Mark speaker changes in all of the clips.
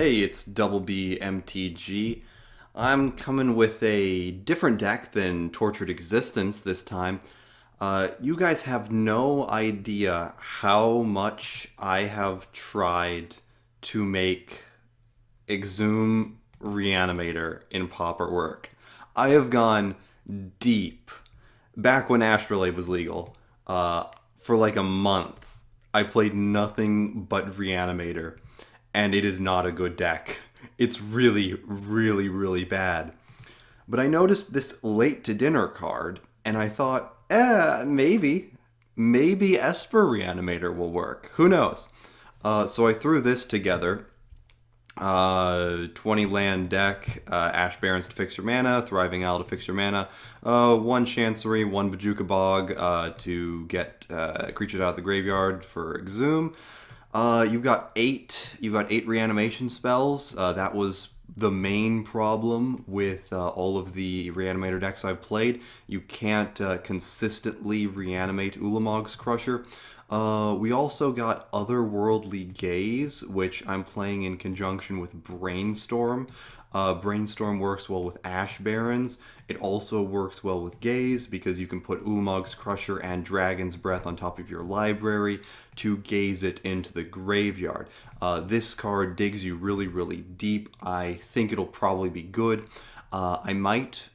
Speaker 1: Hey, it's Double B MTG. I'm coming with a different deck than Tortured Existence this time. You guys have no idea how much I have tried to make Exhume Reanimator in Pauper work. I have gone deep, back when Astrolabe was legal, for like a month. I played nothing but Reanimator, and it is not a good deck. It's really, really, really bad. But I noticed this late to dinner card, and I thought, maybe Esper Reanimator will work. Who knows? So I threw this together. 20 land deck, Ash Barrens to fix your mana, Thriving Owl to fix your mana, 1 Chancery, 1 Bajuka Bog to get creatures out of the graveyard for Exhume. You've got eight reanimation spells. That was the main problem with all of the Reanimator decks I've played. You can't consistently reanimate Ulamog's Crusher. We also got Otherworldly Gaze, which I'm playing in conjunction with Brainstorm. Brainstorm works well with Ash Barrens. It also works well with Gaze because you can put Ulamog's Crusher and Dragon's Breath on top of your library to gaze it into the graveyard. This card digs you really, really deep. I think it'll probably be good. I might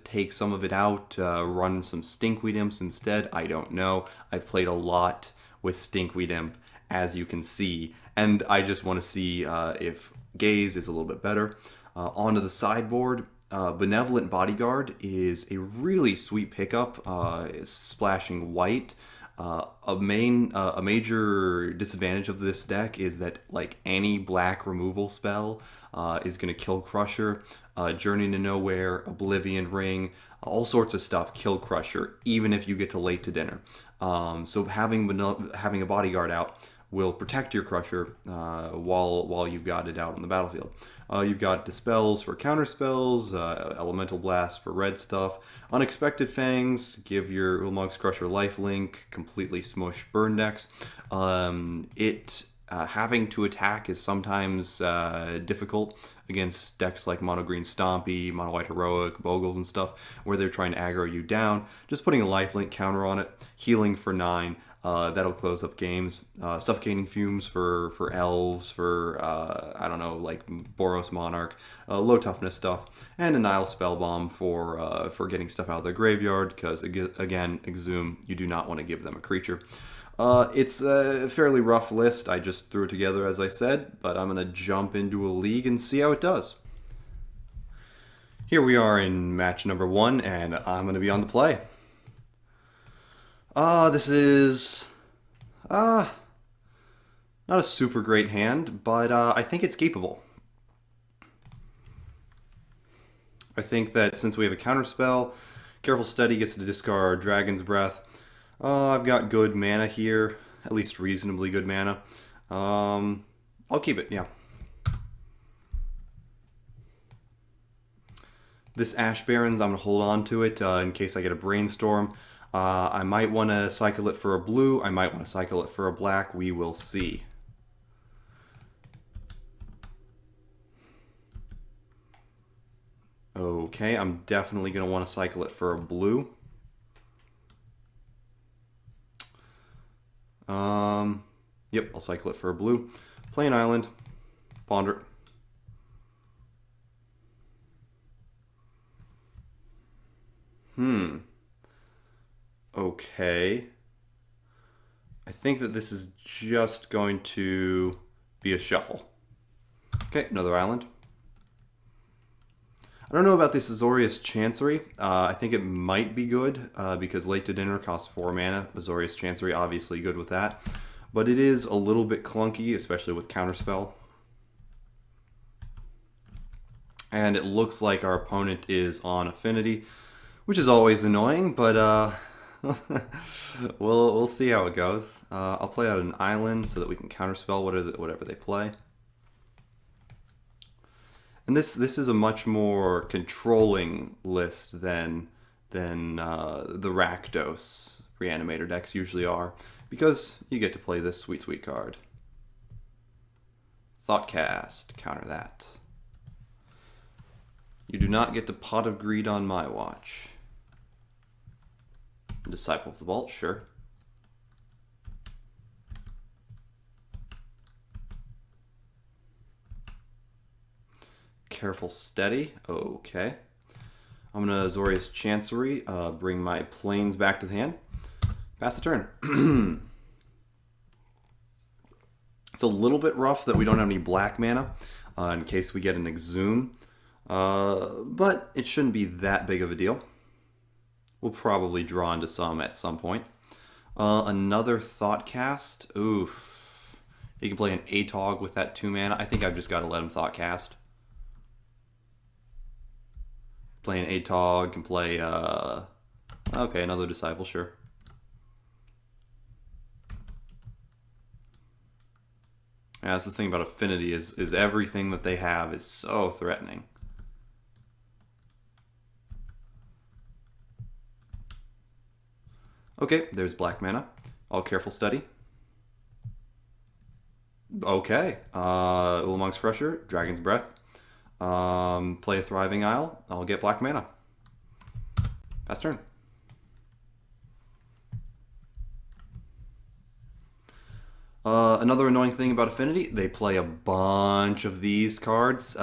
Speaker 1: take some of it out, run some Stinkweed Imps instead. I don't know. I've played a lot with Stinkweed Imp, as you can see, and I just want to see if Gaze is a little bit better. Onto the sideboard. Benevolent Bodyguard is a really sweet pickup. It's splashing white. A major disadvantage of this deck is that like any black removal spell is going to kill Crusher. Journey to Nowhere, Oblivion Ring, all sorts of stuff kill Crusher, even if you get to late to dinner. So having a Bodyguard out will protect your Crusher while you've got it out on the battlefield. You've got Dispels for counter spells, Elemental Blast for red stuff, Unexpected Fangs, give your Ulamog's Crusher lifelink, completely smush burn decks. Having to attack is sometimes difficult against decks like Mono Green Stompy, Mono White Heroic, Bogles and stuff, where they're trying to aggro you down. Just putting a lifelink counter on it, healing for 9, that'll close up games. Suffocating Fumes for elves, for I don't know, like Boros Monarch, low toughness stuff, and a Nile Spellbomb for getting stuff out of the graveyard. Because again, Exhume, you do not want to give them a creature. It's a fairly rough list. I just threw it together, as I said, but I'm gonna jump into a league and see how it does. Here we are in match number 1, and I'm gonna be on the play. This is not a super great hand, but I think it's keepable. I think that since we have a counterspell, Careful Steady gets to discard Dragon's Breath. I've got good mana here, at least reasonably good mana. I'll keep it, yeah. This Ash Barrens, I'm going to hold on to it in case I get a Brainstorm. I might want to cycle it for a blue. I might want to cycle it for a black. We will see. Okay, I'm definitely going to want to cycle it for a blue. Yep, I'll cycle it for a blue. Play an island. Ponder. Okay. I think that this is just going to be a shuffle. Okay, another island. I don't know about this Azorius Chancery. I think it might be good because late to dinner costs 4 mana. Azorius Chancery, obviously good with that. But it is a little bit clunky, especially with Counterspell. And it looks like our opponent is on Affinity, which is always annoying, but we'll see how it goes. I'll play out an island so that we can Counterspell whatever they play. And this is a much more controlling list than the Rakdos Reanimator decks usually are, because you get to play this sweet, sweet card. Thoughtcast. Counter that. You do not get to Pot of Greed on my watch. Disciple of the Vault, sure. Careful Steady, okay. I'm gonna Azorius Chancery, bring my planes back to the hand. Pass the turn. It's a little bit rough that we don't have any black mana in case we get an Exhume, but it shouldn't be that big of a deal. We'll probably draw into some at some point. Another Thoughtcast. Oof. He can play an Atog with that 2 mana. I think I've just got to let him Thoughtcast. Play an Atog, can play... okay, another Disciple, sure. Yeah, that's the thing about Affinity is everything that they have is so threatening. Okay, there's black mana. All Careful Study. Okay, Ulamog's Crusher, Dragon's Breath. Play a Thriving Isle. I'll get black mana. Pass turn. Another annoying thing about Affinity, they play a bunch of these cards.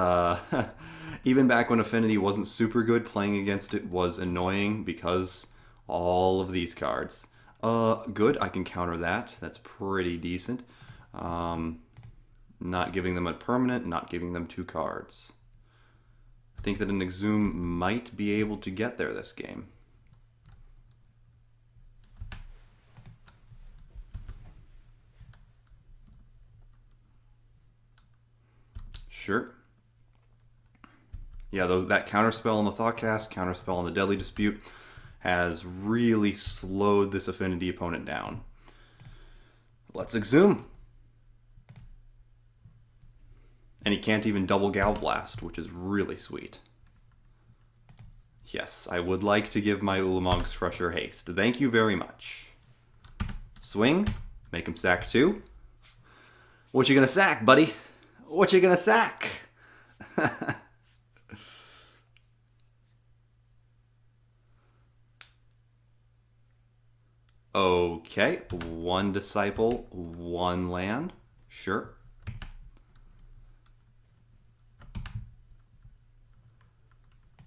Speaker 1: Even back when Affinity wasn't super good, playing against it was annoying because all of these cards. Good, I can counter that. That's pretty decent. Not giving them a permanent, not giving them 2 cards. I think that an Exhume might be able to get there this game. Sure. Yeah, that counterspell on the Thoughtcast, counterspell on the Deadly Dispute has really slowed this Affinity opponent down. Let's Exhume. And he can't even double Galv Blast, which is really sweet. Yes, I would like to give my Ulamog's Crusher haste. Thank you very much. Swing. Make him sack 2. What you gonna sack, buddy? What you gonna sack? Okay, 1 Disciple, 1 land. Sure.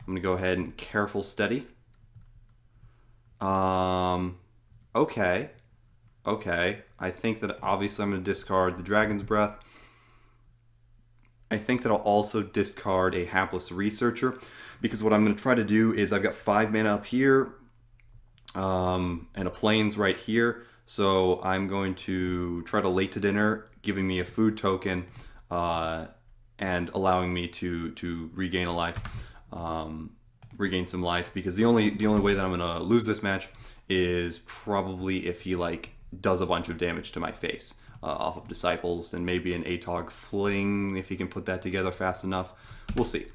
Speaker 1: I'm gonna go ahead and Careful Steady. Okay. Okay. I think that obviously I'm gonna discard the Dragon's Breath. I think that I'll also discard a Hapless Researcher because what I'm gonna try to do is I've got 5 mana up here, and a plains right here. So I'm going to try to late to dinner, giving me a food token, and allowing me to regain a life. Regain some life, because the only way that I'm gonna lose this match is probably if he like does a bunch of damage to my face off of Disciples, and maybe an Atog Fling if he can put that together fast enough. We'll see.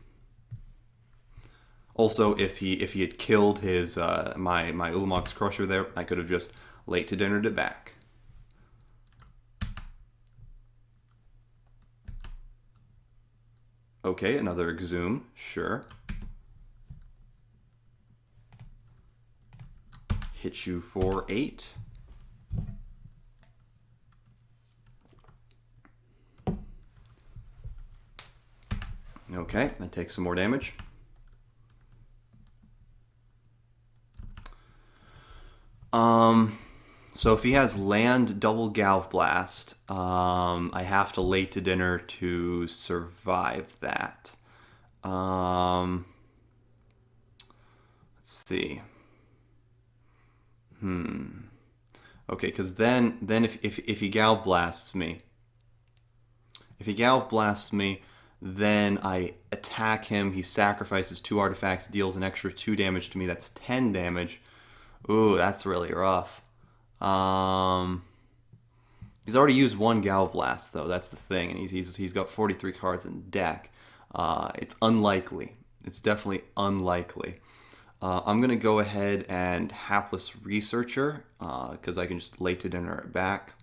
Speaker 1: Also, if he had killed his my Ulamog's Crusher there, I could have just late to dinnered it back. Okay, another Exhume, sure. Hit you for 8. Okay, that takes some more damage. So if he has land double Galv Blast, I have to late to dinner to survive that. Let's see. Okay, because then if he Galv Blasts me, then I attack him, he sacrifices 2 artifacts, deals an extra 2 damage to me, that's 10 damage. Ooh, that's really rough. He's already used 1 Galv Blast, though, that's the thing, and he's got 43 cards in deck. It's unlikely. It's definitely unlikely. I'm going to go ahead and Hapless Researcher, because I can just late to dinner it back.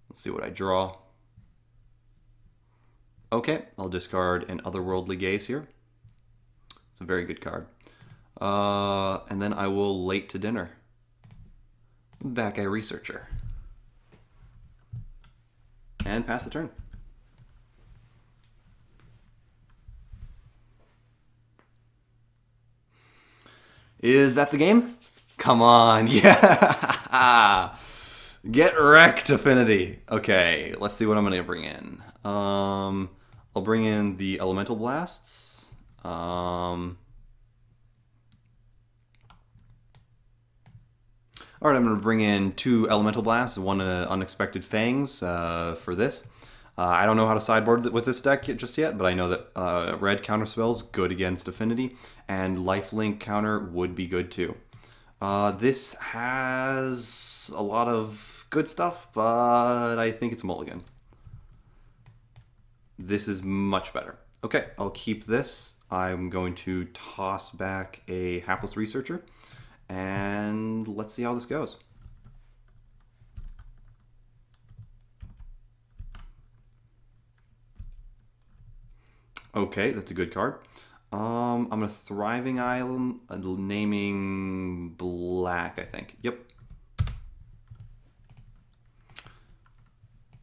Speaker 1: Let's see what I draw. Okay, I'll discard an Otherworldly Gaze here. It's a very good card. And then I will Late to Dinner. Back Eye Researcher. And pass the turn. Is that the game? Come on, yeah! Get wrecked, Affinity. Okay, let's see what I'm gonna bring in. I'll bring in the Elemental Blasts. Alright, I'm going to bring in 2 Elemental Blasts, 1 Unexpected Fangs for this. I don't know how to sideboard with this deck just yet, but I know that red counterspell's good against Affinity, and Lifelink counter would be good too. This has a lot of good stuff, but I think it's mulligan. This is much better. Okay, I'll keep this. I'm going to toss back a Hapless Researcher, and let's see how this goes. Okay, that's a good card. I'm a Thriving Island, naming black, I think. Yep.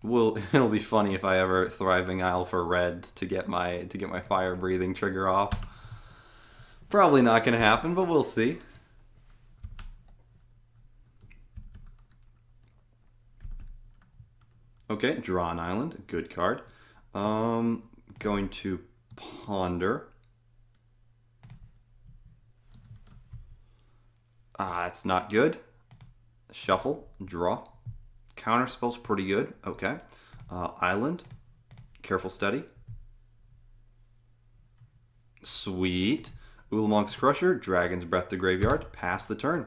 Speaker 1: Well, it'll be funny if I ever Thriving Isle for red to get my fire breathing trigger off. Probably not going to happen, but we'll see. Okay, draw an island, good card. Going to ponder. It's not good. Shuffle, draw. Counterspell's pretty good. Okay. Island. Careful Study. Sweet. Ulamog's Crusher. Dragon's Breath to Graveyard. Pass the turn.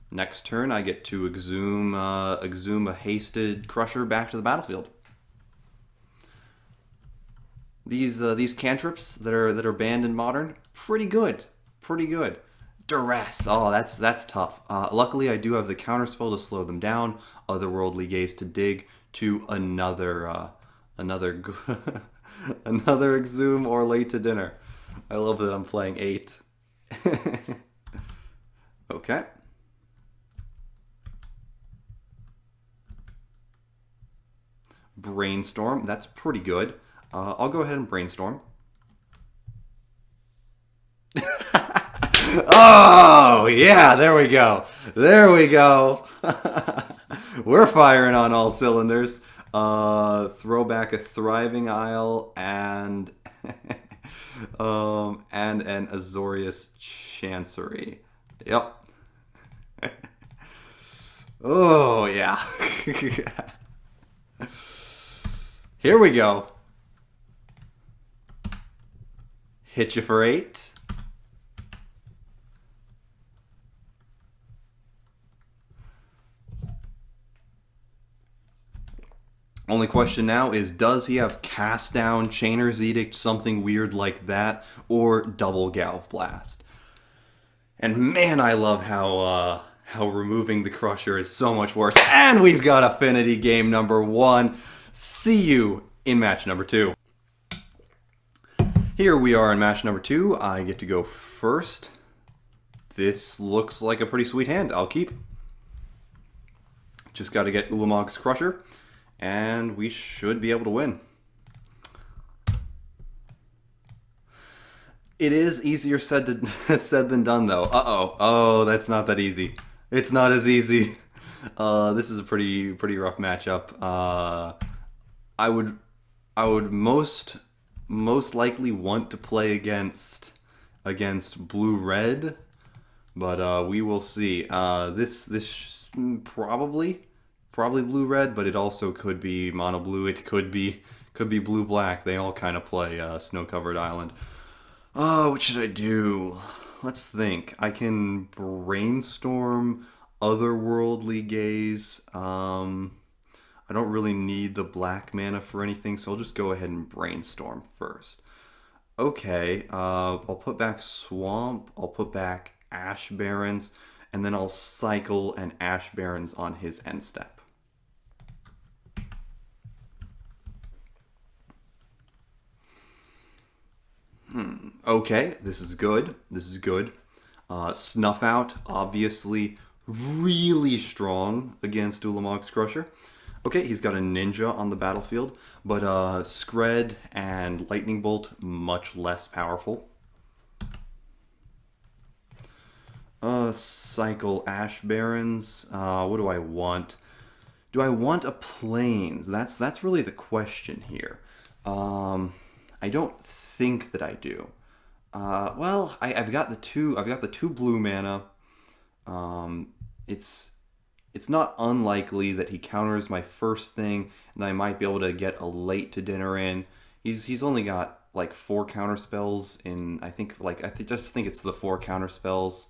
Speaker 1: Next turn, I get to exhume a hasted Crusher back to the battlefield. These cantrips that are banned in Modern, pretty good. Pretty good. Duress. Oh, that's tough. Luckily, I do have the counterspell to slow them down. Otherworldly Gaze to dig to another another Exhume or Late to Dinner. I love that I'm playing 8. Okay. Brainstorm. That's pretty good. I'll go ahead and Brainstorm. Oh, yeah, there we go. There we go. We're firing on all cylinders. Throw back a Thriving Isle and and an Azorius Chancery. Yep. Oh, yeah. Here we go. Hit you for 8. Only question now is, does he have Cast Down, Chainer's Edict, something weird like that, or double Galv Blast? And man, I love how removing the Crusher is so much worse. And we've got Affinity game number 1. See you in match number 2. Here we are in match number 2. I get to go first. This looks like a pretty sweet hand. I'll keep. Just got to get Ulamog's Crusher, and we should be able to win. It is easier said than done, though. Uh-oh. Oh, that's not that easy. It's not as easy. This is a pretty rough matchup. I would most likely want to play against blue-red, but we will see. This probably blue-red, but it also could be mono-blue. It could be blue-black. They all kind of play snow-covered island. What should I do? Let's think. I can Brainstorm, Otherworldly Gaze. I don't really need the black mana for anything, so I'll just go ahead and Brainstorm first. Okay, I'll put back Swamp, I'll put back Ash Barrens, and then I'll cycle an Ash Barrens on his end step. Okay, this is good. This is good. Snuff Out, obviously really strong against Ulamog's Crusher. Okay, he's got a Ninja on the battlefield, but Scred and Lightning Bolt, much less powerful. Cycle Ash Barons. What do I want? Do I want a Plains? That's really the question here. I don't think that I do. Well, I've got the two blue mana. It's not unlikely that he counters my first thing, and I might be able to get a late to dinner in. He's only got like 4 counter spells in. I just think it's the 4 counter spells.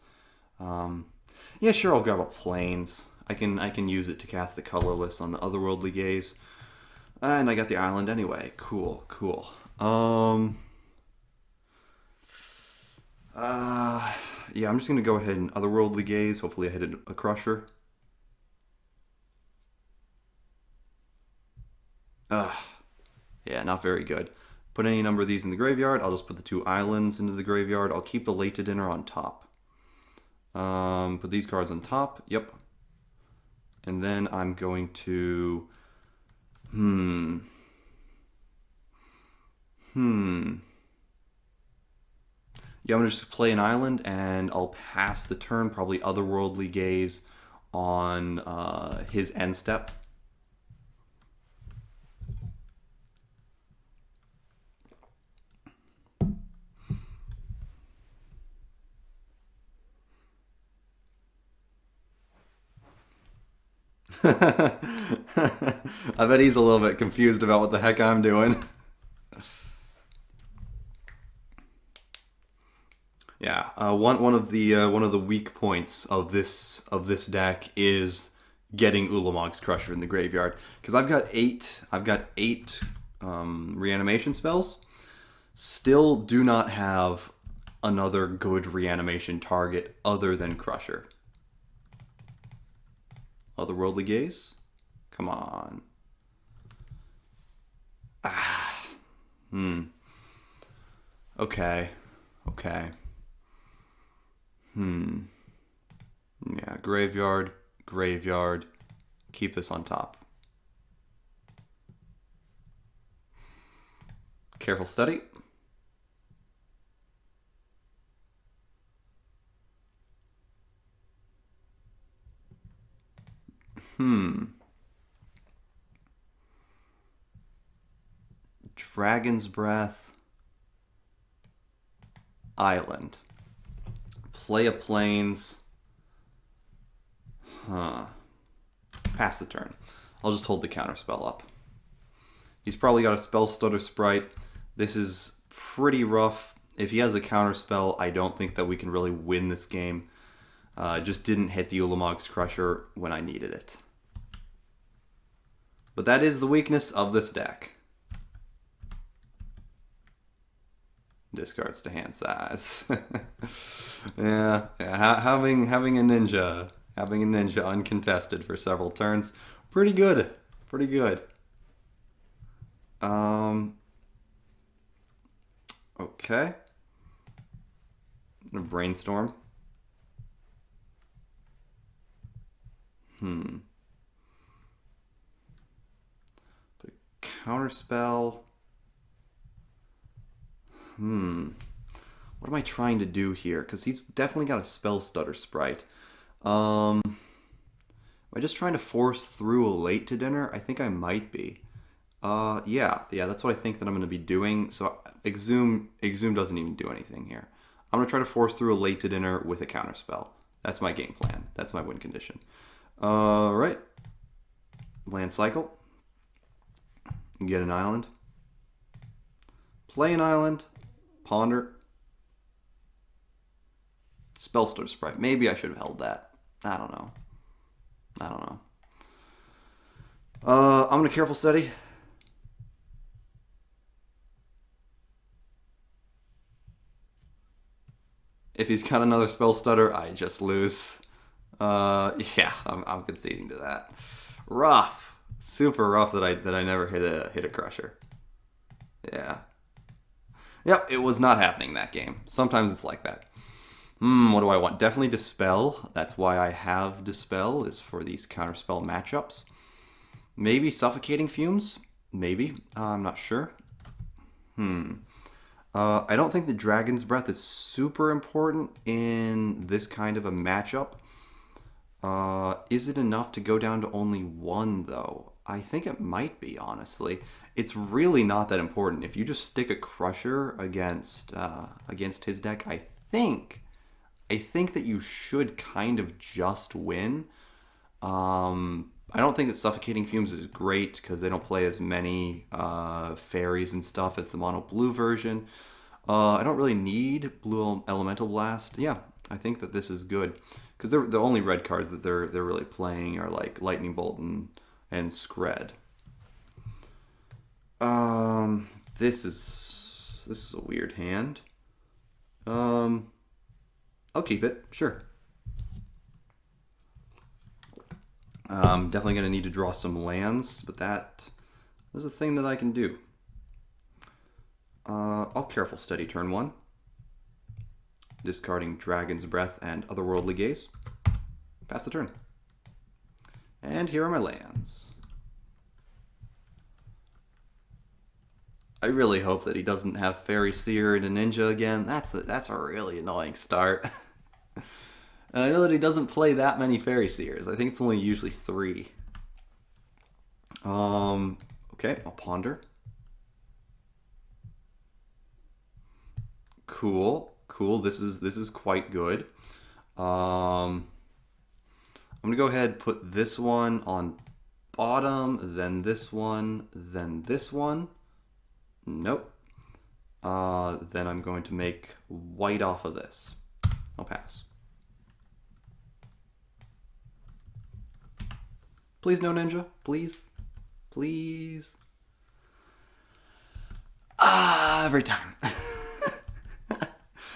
Speaker 1: Yeah, sure, I'll grab a Plains. I can use it to cast the Colorless on the Otherworldly Gaze, and I got the island anyway. Cool. Yeah, I'm just gonna go ahead and Otherworldly Gaze. Hopefully I hit a Crusher. Yeah, not very good. Put any number of these in the graveyard. I'll just put the 2 islands into the graveyard. I'll keep the late to dinner on top. Put these cards on top. Yep. And then I'm going to... Yeah, I'm going to just play an island, and I'll pass the turn, probably Otherworldly Gaze on his end step. I bet he's a little bit confused about what the heck I'm doing. Yeah, one of the weak points of this deck is getting Ulamog's Crusher in the graveyard, because I've got eight reanimation spells. Still do not have another good reanimation target other than Crusher. Otherworldly Gaze? Come on. Okay. Yeah, graveyard. Keep this on top. Careful Study. Dragon's Breath. Island. Play a Plains. Pass the turn. I'll just hold the counterspell up. He's probably got a Spell Stutter Sprite. This is pretty rough. If he has a counterspell, I don't think that we can really win this game. Just didn't hit the Ulamog's Crusher when I needed it. But that is the weakness of this deck. Discards to hand size. yeah. Having a ninja uncontested for several turns, pretty good. Okay. I'm gonna brainstorm. Put a counterspell. What am I trying to do here? Because he's definitely got a Spell Stutter Sprite. Am I just trying to force through a late to dinner? I think I might be. Yeah, that's what I think that I'm going to be doing. So Exhume doesn't even do anything here. I'm going to try to force through a late to dinner with a counterspell. That's my game plan. That's my win condition. Alright. Land cycle. Get an island. Play an island. Ponder. Spellstutter Sprite. Maybe I should have held that. I don't know. I'm going to Careful Study. If he's got another Spell Stutter, I just lose. Yeah, I'm conceding to that. Rough. Super rough that I never hit a Crusher. Yeah. Yep, it was not happening that game. Sometimes it's like that. What do I want? Definitely Dispel. That's why I have Dispel, is for these counterspell matchups. Maybe Suffocating Fumes? Maybe. I'm not sure. I don't think the Dragon's Breath is super important in this kind of a matchup. Is it enough to go down to only one, though? I think it might be, honestly. It's really not that important. If you just stick a Crusher against his deck, I think that you should kind of just win. I don't think that Suffocating Fumes is great because they don't play as many fairies and stuff as the mono blue version. I don't really need Blue Elemental Blast. Yeah, I think that this is good because the only red cards that they're really playing are like Lightning Bolt and Scred. This is a weird hand. I'll keep it, sure. Definitely going to need to draw some lands, but that is a thing that I can do. I'll Careful Steady turn 1. Discarding Dragon's Breath and Otherworldly Gaze. Pass the turn. And here are my lands. I really hope that he doesn't have Fairy Seer and a Ninja again. That's a really annoying start. And I know that he doesn't play that many Fairy Seers. I think it's only usually 3. Okay, I'll Ponder. Cool. This is quite good. I'm gonna go ahead and put this one on bottom, then this one, then this one. Nope. Then I'm going to make white off of this. I'll pass. Please no Ninja. Please. Please. Every time.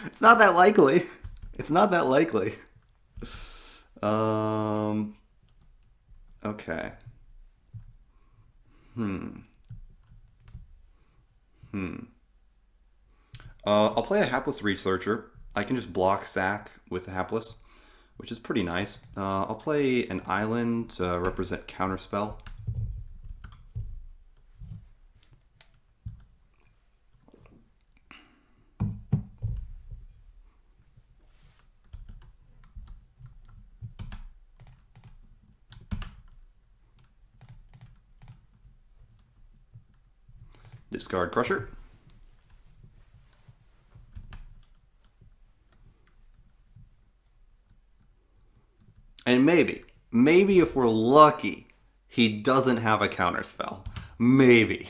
Speaker 1: It's not that likely. It's not that likely. Okay. I'll play a Hapless Researcher. I can just block sack with a Hapless, which is pretty nice. I'll play an island to represent Counterspell. Discard Crusher. And maybe if we're lucky, he doesn't have a counterspell. Maybe.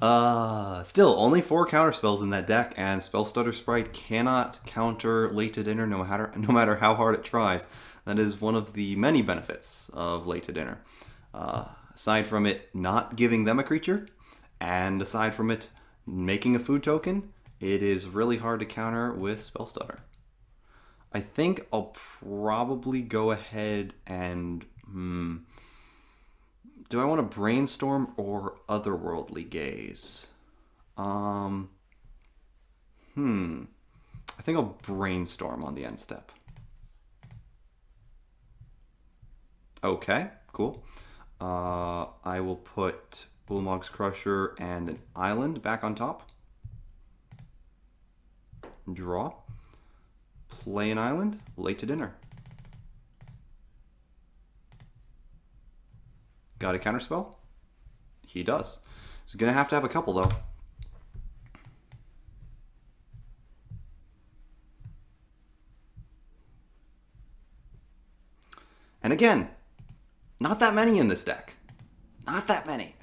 Speaker 1: Still, only 4 counterspells in that deck, and Spellstutter Sprite cannot counter Late to Dinner no matter how hard it tries. That is one of the many benefits of Late to Dinner. Aside from it not giving them a creature, and aside from it making a food token, it is really hard to counter with Spellstutter. I think I'll probably go ahead and... do I want to Brainstorm or Otherworldly Gaze? I think I'll Brainstorm on the end step. Okay, cool. I will put Ulamog's Crusher and an island back on top. Draw. Play an island. Late to Dinner. Got a counterspell? He does. He's going to have a couple, though. And again, not that many in this deck. Not that many.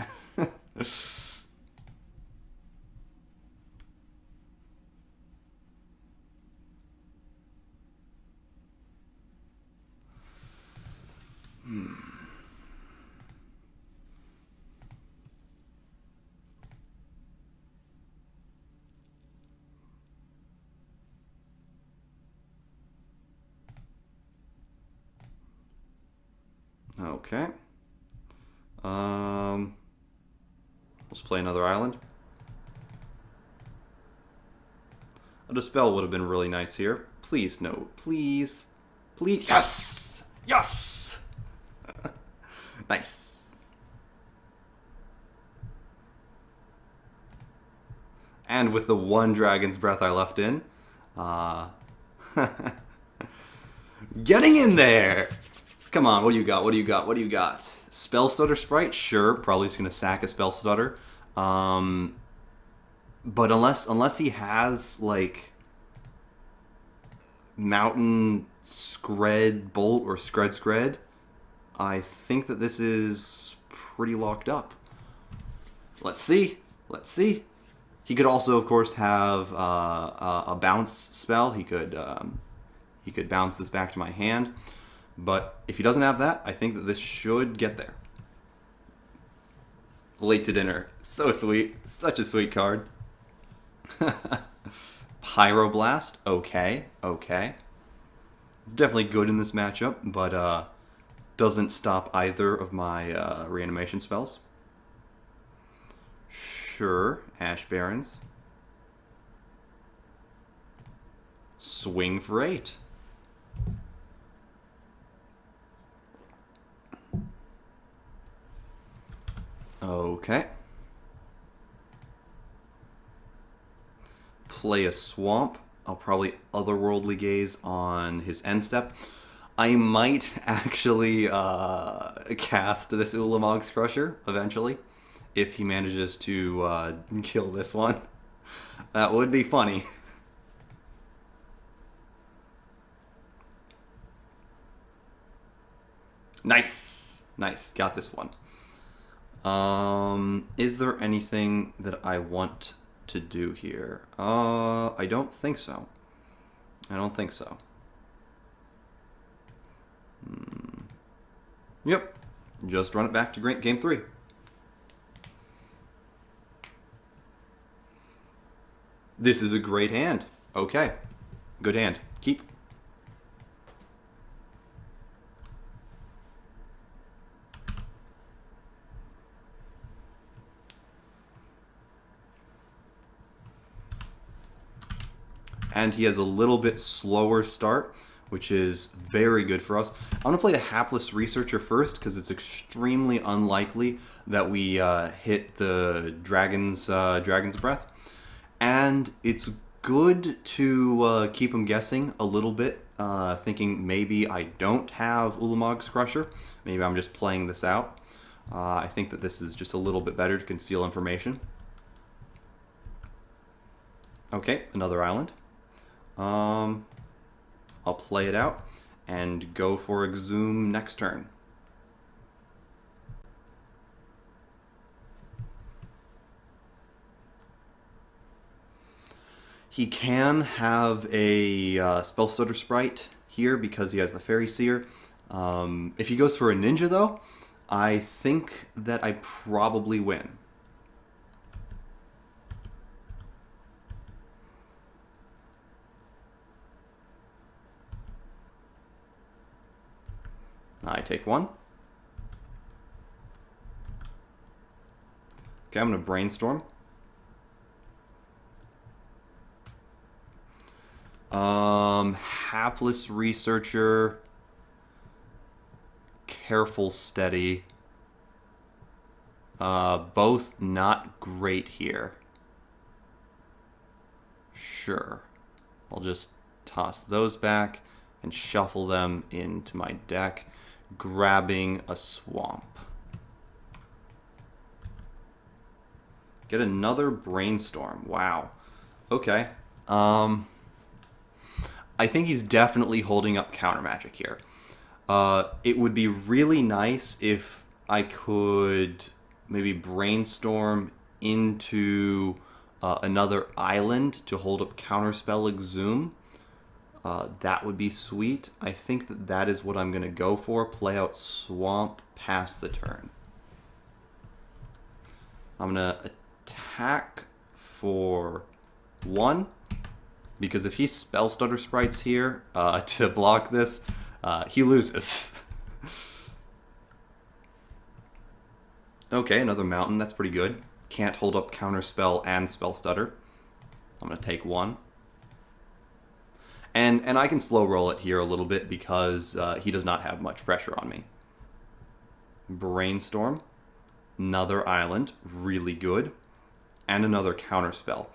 Speaker 1: Okay. Let's play another island. A Dispel would have been really nice here. Please, no. Please. Please. Yes! Yes! Nice. And with the one Dragon's Breath I left in, getting in there! Come on, what do you got? What do you got? What do you got? Spell Stutter Sprite? Sure, probably just going to sack a Spell Stutter. But unless he has, like, Mountain Scred Bolt or Scred, I think that this is pretty locked up. Let's see. Let's see. He could also, of course, have a bounce spell. He could bounce this back to my hand. But if he doesn't have that, I think that this should get there. Late to Dinner. So sweet. Such a sweet card. Pyroblast. Okay. Okay. It's definitely good in this matchup, but doesn't stop either of my reanimation spells. Sure. Ash Barrens. Swing for 8. Okay. Play a Swamp. I'll probably Otherworldly Gaze on his end step. I might actually cast this Ulamog's Crusher eventually, if he manages to kill this one. That would be funny. Nice! Nice, got this one. Is there anything that I want to do here? I don't think so. I don't think so. Yep. Just run it back to game 3. This is a great hand. Okay. Good hand. Keep. And he has a little bit slower start, which is very good for us. I'm going to play the Hapless Researcher first, because it's extremely unlikely that we hit the Dragon's Breath. And it's good to keep him guessing a little bit, thinking maybe I don't have Ulamog's Crusher. Maybe I'm just playing this out. I think that this is just a little bit better to conceal information. Okay, another island. I'll play it out and go for Exhume next turn. He can have a Spell Stutter Sprite here because he has the Fairy Seer. If he goes for a Ninja, though, I think that I probably win. I take 1. Okay, I'm going to Brainstorm. Hapless Researcher. Careful Steady. Both not great here. Sure. I'll just toss those back and shuffle them into my deck, grabbing a Swamp. Get another Brainstorm. Wow. Okay. I think he's definitely holding up counter magic here. It would be really nice if I could maybe Brainstorm into another island to hold up Counterspell Exhume. That would be sweet. I think that that is what I'm going to go for. Play out Swamp past the turn. I'm going to attack for 1. Because if he Spell Stutter Sprites here to block this, he loses. Okay, another Mountain. That's pretty good. Can't hold up Counterspell and Spell Stutter. I'm going to take 1. And I can slow roll it here a little bit because he does not have much pressure on me. Brainstorm. Another island. Really good. And another counterspell.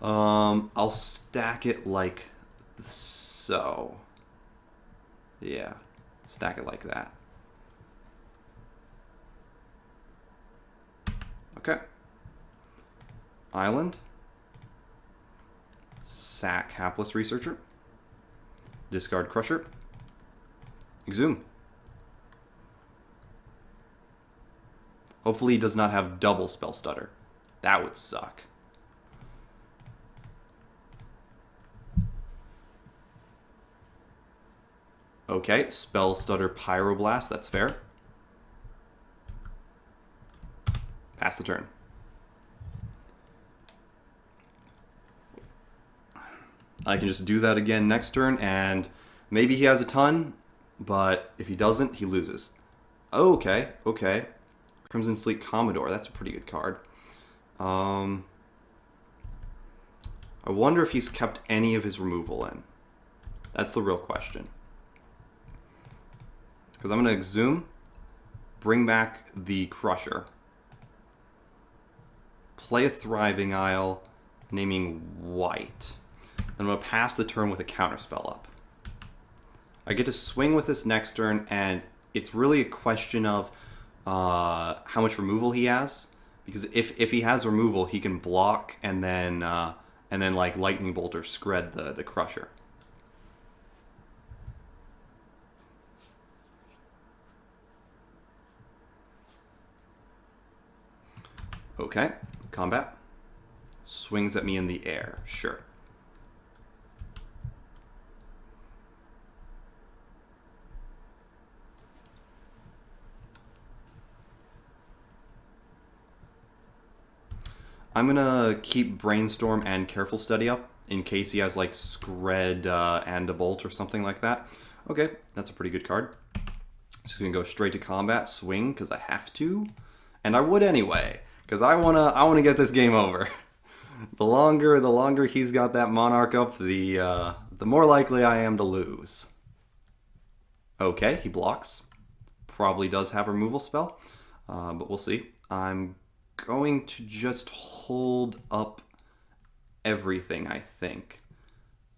Speaker 1: I'll stack it like so. Yeah. Stack it like that. Okay. Island. Sack Hapless Researcher. Discard Crusher. Exhume. Hopefully he does not have double Spell Stutter. That would suck. Okay, Spell Stutter Pyroblast, that's fair. Pass the turn. I can just do that again next turn, and maybe he has a ton, but if he doesn't, he loses. Okay, okay. Crimson Fleet Commodore, that's a pretty good card. I wonder if he's kept any of his removal in. That's the real question. Because I'm going to exhume, bring back the Crusher, play a Thriving Isle, naming white. Then I'm going to pass the turn with a counterspell up. I get to swing with this next turn, and it's really a question of how much removal he has. Because if he has removal, he can block and then like Lightning Bolt or Scred the Crusher. Okay, combat. Swings at me in the air, sure. I'm gonna keep Brainstorm and Careful Study up in case he has like Scred and a Bolt or something like that. Okay, that's a pretty good card. Just gonna go straight to combat, swing because I have to, and I would anyway because I wanna get this game over. The longer he's got that Monarch up, the more likely I am to lose. Okay, he blocks. Probably does have a removal spell, but we'll see. I'm going to just hold up everything, I think.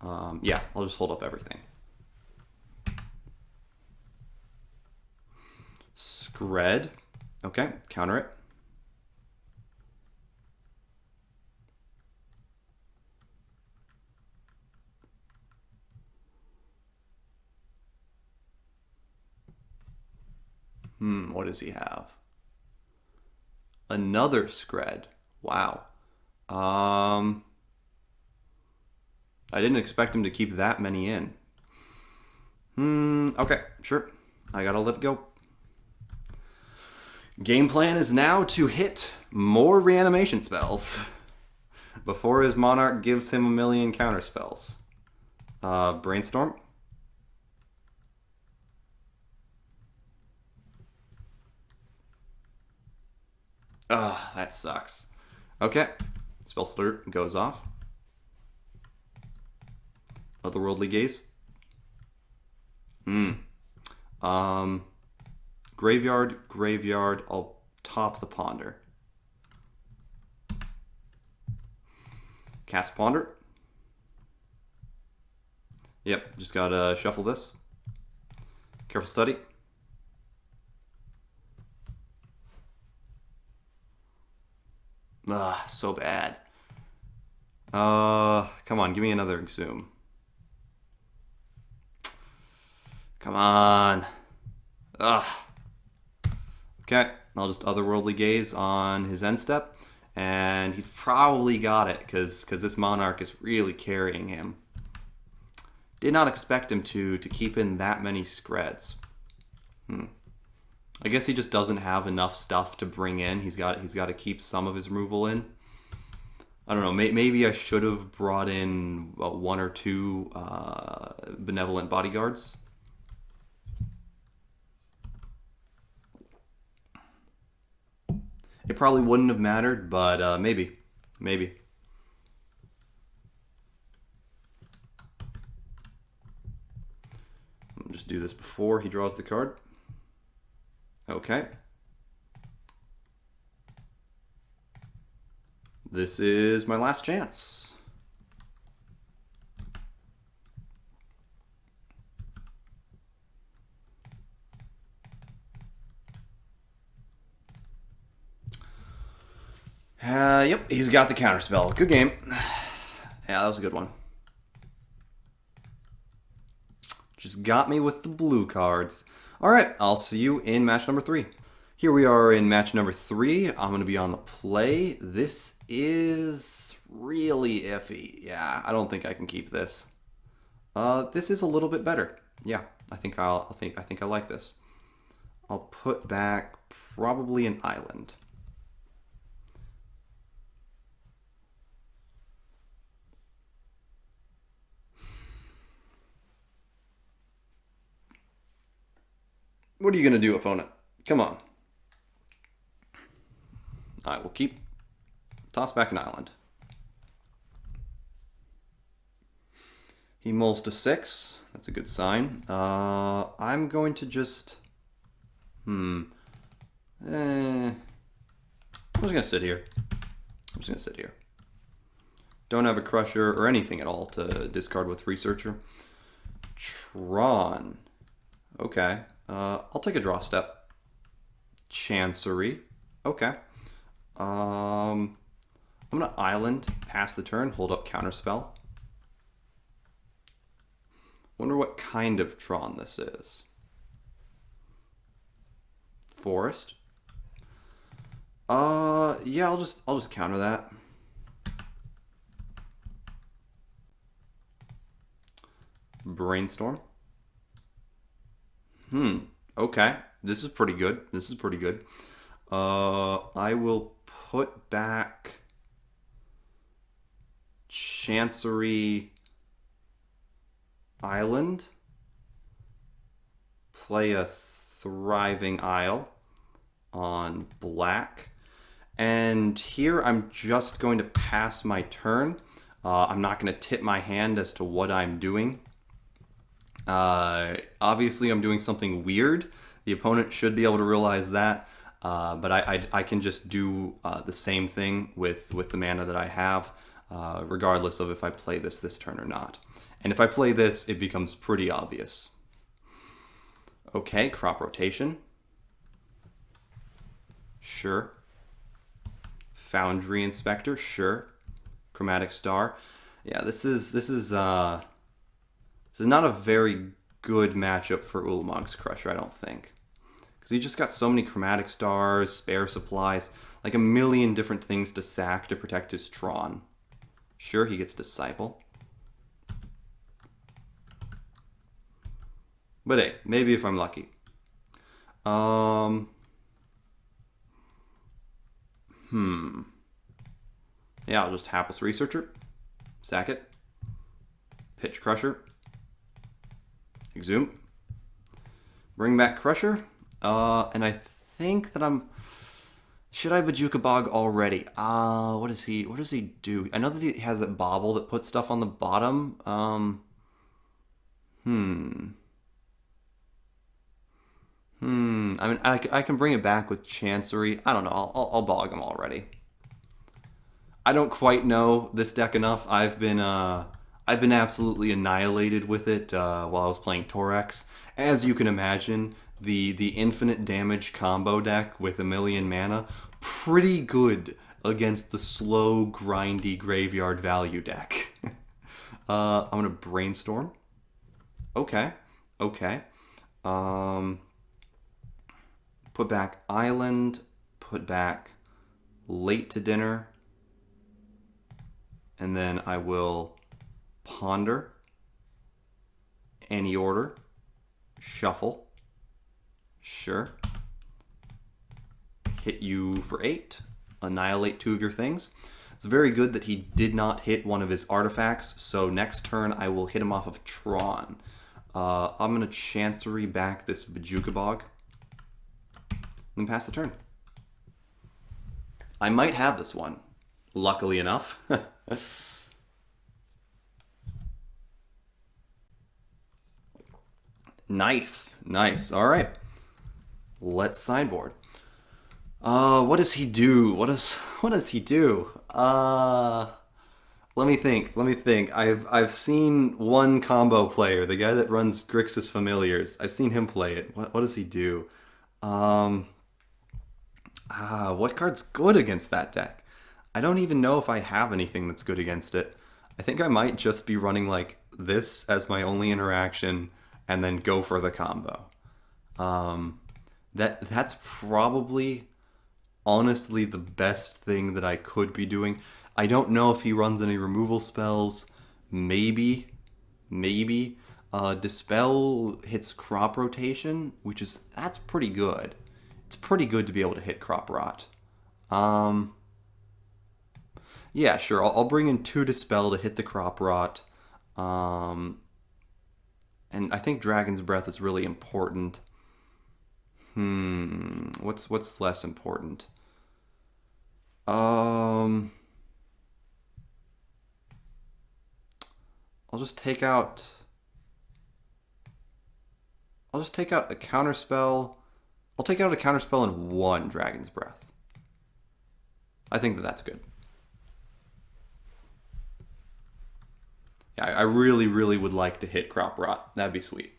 Speaker 1: Yeah, I'll just hold up everything. Scred. Okay, counter it. What does he have? Another Scred. Wow. I didn't expect him to keep that many in. Okay, sure. I gotta let it go. Game plan is now to hit more reanimation spells before his Monarch gives him a million counter spells. Brainstorm. That sucks. Okay. Spell Stutter goes off. Otherworldly Gaze. Graveyard. I'll top the Ponder. Cast Ponder. Yep, just gotta shuffle this. Careful Study. So bad. Come on, give me another Exhume. Come on. Okay, I'll just Otherworldly Gaze on his end step, and he probably got it because this Monarch is really carrying him. Did not expect him to keep in that many Screds. I guess he just doesn't have enough stuff to bring in. He's got to keep some of his removal in. I don't know. Maybe I should have brought in one or two Benevolent Bodyguards. It probably wouldn't have mattered, but maybe. Just do this before he draws the card. Okay. This is my last chance. Yep, he's got the counterspell. Good game. Yeah, that was a good one. Just got me with the blue cards. Alright, I'll see you in match number 3. Here we are in match number 3. I'm going to be on the play. This is really iffy. Yeah, I don't think I can keep this. This is a little bit better. Yeah, I think I like this. I'll put back probably an island. What are you going to do, opponent? Come on. All right, we'll keep. Toss back an island. He mulls to 6. That's a good sign. I'm going to just... I'm just going to sit here. Don't have a crusher or anything at all to discard with Researcher. Tron. Okay. I'll take a draw step. Chancery. Okay. I'm going to island, pass the turn, hold up counterspell. Wonder what kind of Tron this is. Forest. Yeah, I'll just counter that. Brainstorm. Okay. This is pretty good. I will put back Chancery Island. Play a Thriving Isle on black. And here I'm just going to pass my turn. I'm not going to tip my hand as to what I'm doing. Obviously I'm doing something weird. The opponent should be able to realize that. But I can just do the same thing with the mana that I have, regardless of if I play this turn or not. And if I play this, it becomes pretty obvious. Okay, crop rotation. Sure. Foundry Inspector, sure. Chromatic Star. Yeah, this is not a very good matchup for Ulamog's Crusher, I don't think. Because he just got so many Chromatic Stars, spare supplies, like a million different things to sack to protect his Tron. Sure, he gets Disciple. But hey, maybe if I'm lucky. Yeah, I'll just Hapless Researcher. Sack it. Pitch Crusher. Exhume. Bring back Crusher. And I think that I'm... Should I Bojuka Bog already? What does he do? I know that he has that bobble that puts stuff on the bottom. I mean, I can bring it back with Chancery. I don't know. I'll bog him already. I don't quite know this deck enough. I've been absolutely annihilated with it while I was playing Torax. As you can imagine, the infinite damage combo deck with a million mana, pretty good against the slow, grindy graveyard value deck. I'm gonna Brainstorm. Okay. Put back Island. Put back Late to Dinner. And then I will Ponder. Any order. Shuffle. Sure. Hit you for 8. Annihilate 2 of your things. It's very good that he did not hit one of his artifacts, so next turn I will hit him off of Tron. I'm going to Chancery back this Bojuka Bog. And pass the turn. I might have this one, luckily enough. Nice, nice. All right. Let's sideboard. What does he do? What does he do? Let me think. Let me think. I've seen one combo player, the guy that runs Grixis Familiars. I've seen him play it. What does he do? Um, what card's good against that deck? I don't even know if I have anything that's good against it. I think I might just be running like this as my only interaction and then go for the combo. Um, that's probably honestly the best thing that I could be doing. I don't know if he runs any removal spells. Maybe, maybe. Dispel hits crop rotation, that's pretty good. It's pretty good to be able to hit crop rot. Um, yeah, sure. I'll bring in 2 Dispel to hit the crop rot. Um, and I think Dragon's Breath is really important. What's less important? Um, I'll just take out. I'll just take out a counterspell. I'll take out a counterspell and 1 Dragon's Breath. I think that that's good. Yeah, I really, really would like to hit Crop Rot. That'd be sweet.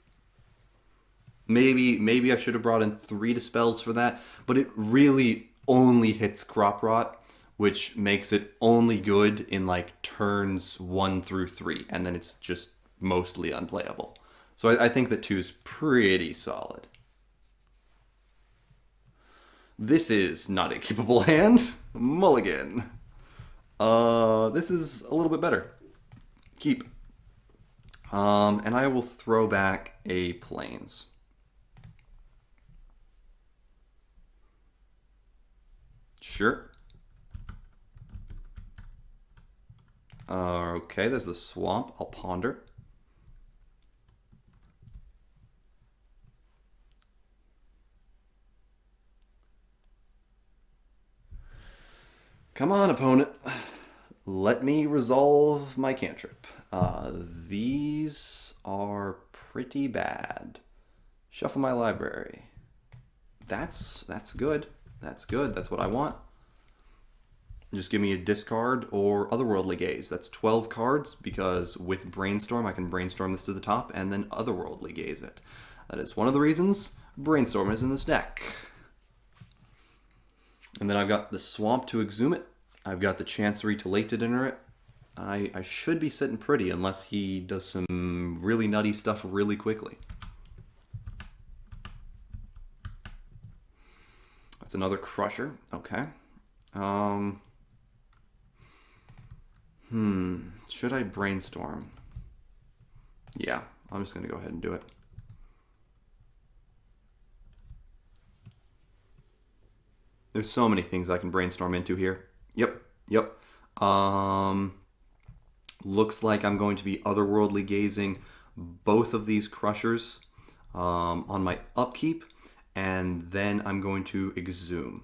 Speaker 1: Maybe I should have brought in 3 Dispels for that, but it really only hits Crop Rot, which makes it only good in like turns 1 through 3, and then it's just mostly unplayable. So I think that 2 is pretty solid. This is not a keepable hand. Mulligan. This is a little bit better. Keep. And I will throw back a Plains. Sure. Okay, there's the swamp. I'll ponder. Come on, opponent. Let me resolve my cantrip. These are pretty bad. Shuffle my library. That's good. That's good. That's what I want. Just give me a discard or Otherworldly Gaze. That's 12 cards because with Brainstorm I can brainstorm this to the top and then Otherworldly Gaze it. That is one of the reasons Brainstorm is in this deck. And then I've got the Swamp to Exhume it. I've got the Chancery to Late to Dinner it. I should be sitting pretty unless he does some really nutty stuff really quickly. That's another Crusher. Okay. Should I brainstorm? Yeah, I'm just going to go ahead and do it. There's so many things I can brainstorm into here. Yep. Looks like I'm going to be Otherworldly Gazing both of these Crushers on my upkeep, and then I'm going to Exhume.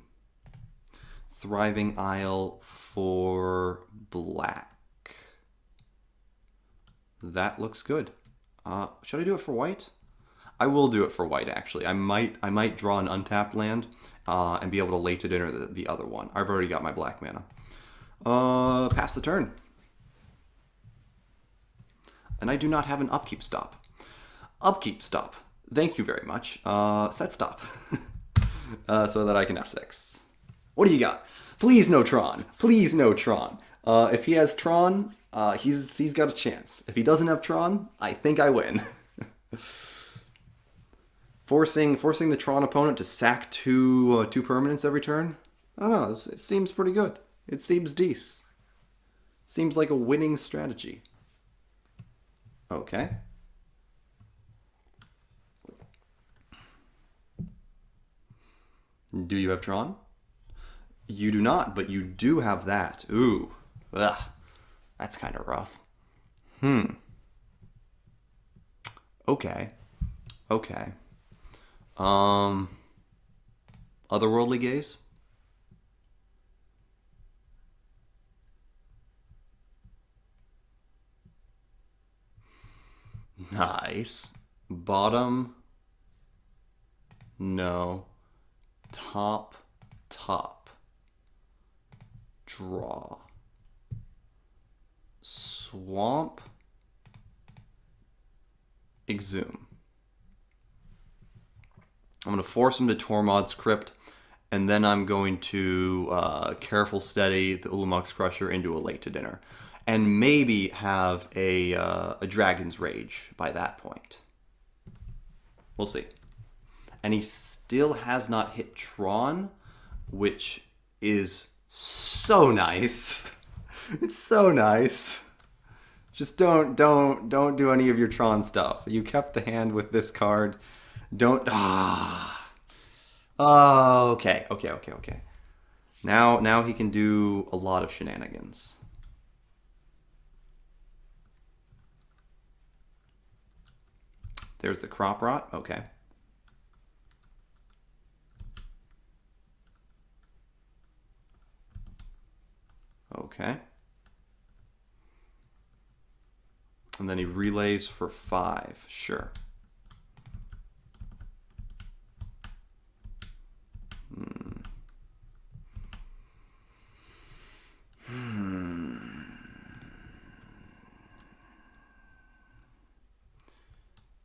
Speaker 1: Thriving Isle for black. That looks good. Should I do it for white? I will do it for white, actually. I might draw an untapped land and be able to late to dinner the other one. I've already got my black mana. Pass the turn. And I do not have an upkeep stop. Upkeep stop. Thank you very much. Set stop. So that I can F6. What do you got? Please no Tron. Please no Tron. If he has Tron, he's got a chance. If he doesn't have Tron, I think I win. Forcing the Tron opponent to sack two permanents every turn? I don't know, it seems pretty good. It seems decent. Seems like a winning strategy. Okay. Do you have Tron? You do not, but you do have that. Ooh. Ugh. That's kind of rough. Okay. Otherworldly Gaze? Nice. bottom, no, top, top, draw, swamp, exhume. I'm going to force him to Tormod's Crypt, and then I'm going to careful steady the Ulamog's Crusher into a late to dinner. And maybe have a Dragon's Rage by that point. We'll see. And he still has not hit Tron, which is so nice. It's so nice. Just don't do any of your Tron stuff. You kept the hand with this card. Don't. Oh, okay. Now he can do a lot of shenanigans. There's the Crop Rot. Okay. Okay. And then he relays for 5. Sure.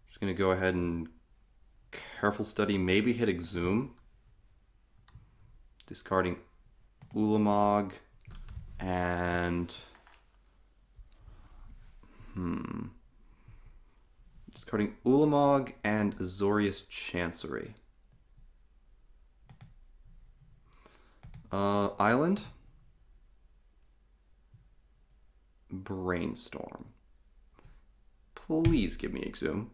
Speaker 1: Just going to go ahead and careful study, maybe hit Exhume. Discarding Ulamog and discarding Ulamog and Azorius Chancery. Island. Brainstorm. Please give me Exhume.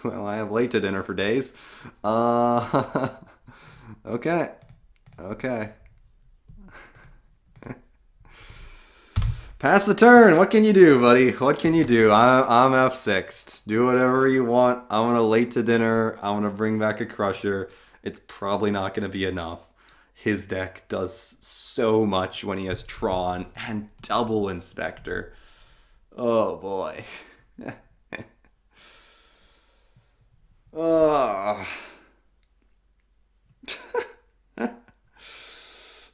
Speaker 1: Well, I have late to dinner for days. Okay. Pass the turn. What can you do, buddy? What can you do? I'm F6'd. Do whatever you want. I'm gonna late to dinner. I'm gonna bring back a Crusher. It's probably not gonna be enough. His deck does so much when he has Tron and double Inspector. Oh boy. Oh.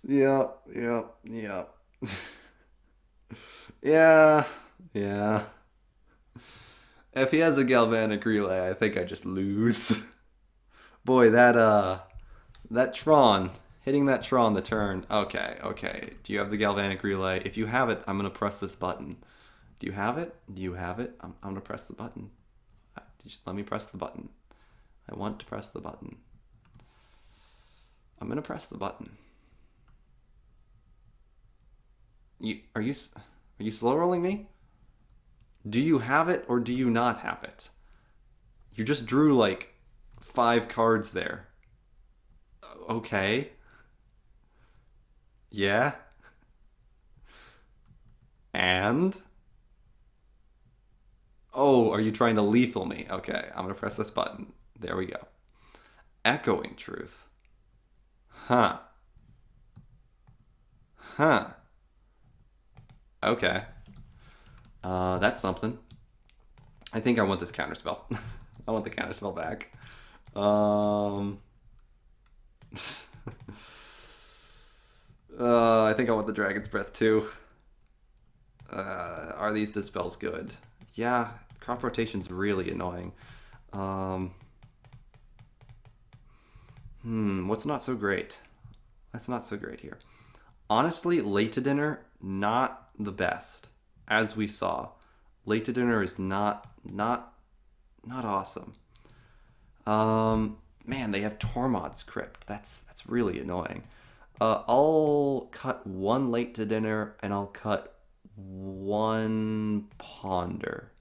Speaker 1: Yeah. Yeah. If he has a Galvanic Relay, I think I just lose. Boy, that Tron, hitting that Tron the turn. Okay. Do you have the Galvanic Relay? If you have it, I'm going to press this button. Do you have it? I'm going to press the button. Just let me press the button. I want to press the button. I'm going to press the button. Are you slow rolling me? Do you have it or do you not have it? You just drew like 5 cards there. Okay. Yeah. And? Oh, are you trying to lethal me? Okay, I'm going to press this button. There we go. Echoing Truth. Huh. Okay. That's something. I think I want this counterspell. I want the counterspell back. I think I want the Dragon's Breath too. Are these dispels good? Yeah, crop rotation's really annoying. What's not so great? That's not so great here. Honestly, late to dinner, not the best. As we saw, late to dinner is not awesome. Man, they have Tormod's Crypt. That's really annoying. I'll cut 1 late to dinner and I'll cut 1 Ponder.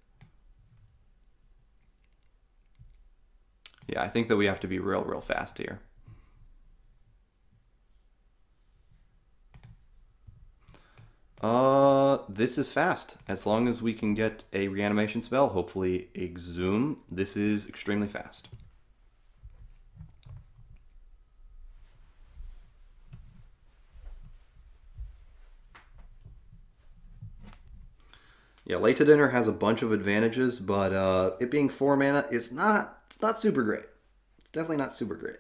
Speaker 1: Yeah, I think that we have to be real fast here. This is fast. As long as we can get a reanimation spell, hopefully Exhume, this is extremely fast. Yeah, late to dinner has a bunch of advantages, but it being 4 mana is not, it's not super great. It's definitely not super great.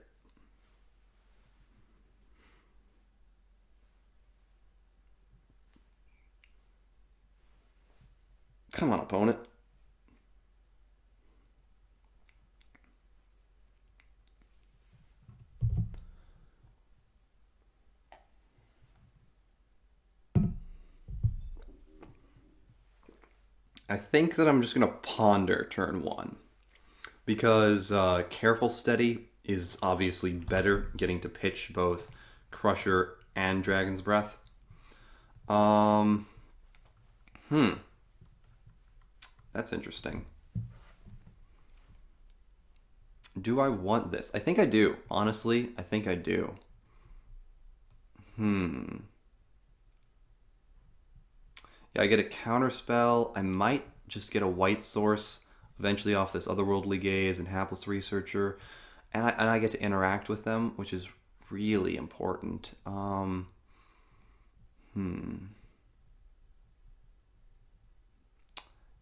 Speaker 1: Come on, opponent. I think that I'm just going to ponder turn 1. Because Careful Steady is obviously better, getting to pitch both Crusher and Dragon's Breath. That's interesting. Do I want this? I think I do. Honestly, I think I do. Yeah, I get a counterspell. I might just get a white source eventually off this Otherworldly Gaze and Hapless Researcher. And I get to interact with them, which is really important.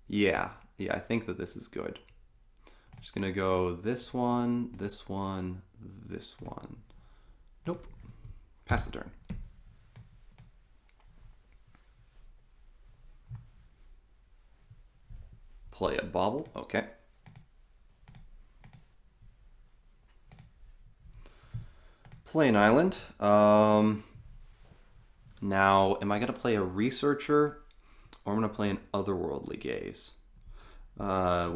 Speaker 1: Yeah, I think that this is good. I'm just gonna go this one, this one, this one. Nope. Pass the turn. Play a Bauble. Okay. Play an island. Now, am I going to play a Researcher or I'm going to play an Otherworldly Gaze? I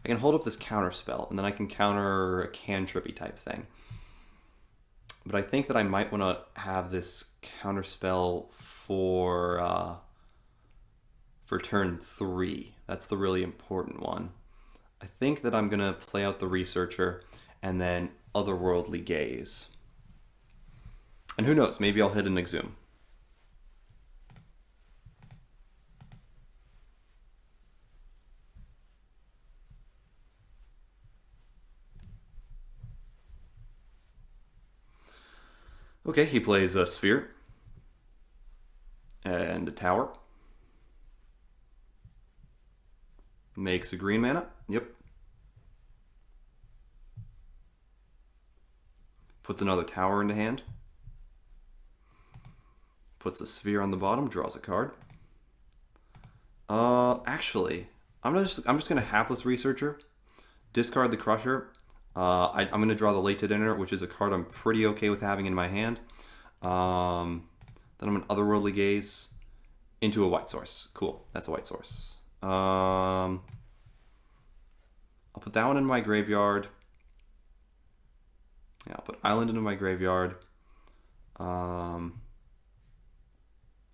Speaker 1: can hold up this counter spell and then I can counter a cantrippy type thing. But I think that I might want to have this counter spell for turn 3. That's the really important one. I think that I'm going to play out the Researcher and then Otherworldly Gaze. And who knows, maybe I'll hit an Exhume. Okay, he plays a Sphere and a Tower. Makes a green mana. Yep. Puts another Tower into hand. Puts the Sphere on the bottom. Draws a card. Actually, I'm just gonna Hapless Researcher, discard the Crusher. I'm gonna draw the Late to Dinner, which is a card I'm pretty okay with having in my hand. Then I'm an Otherworldly Gaze into a white source. Cool, that's a white source. I'll put that one in my graveyard. Yeah, I'll put Island into my graveyard. I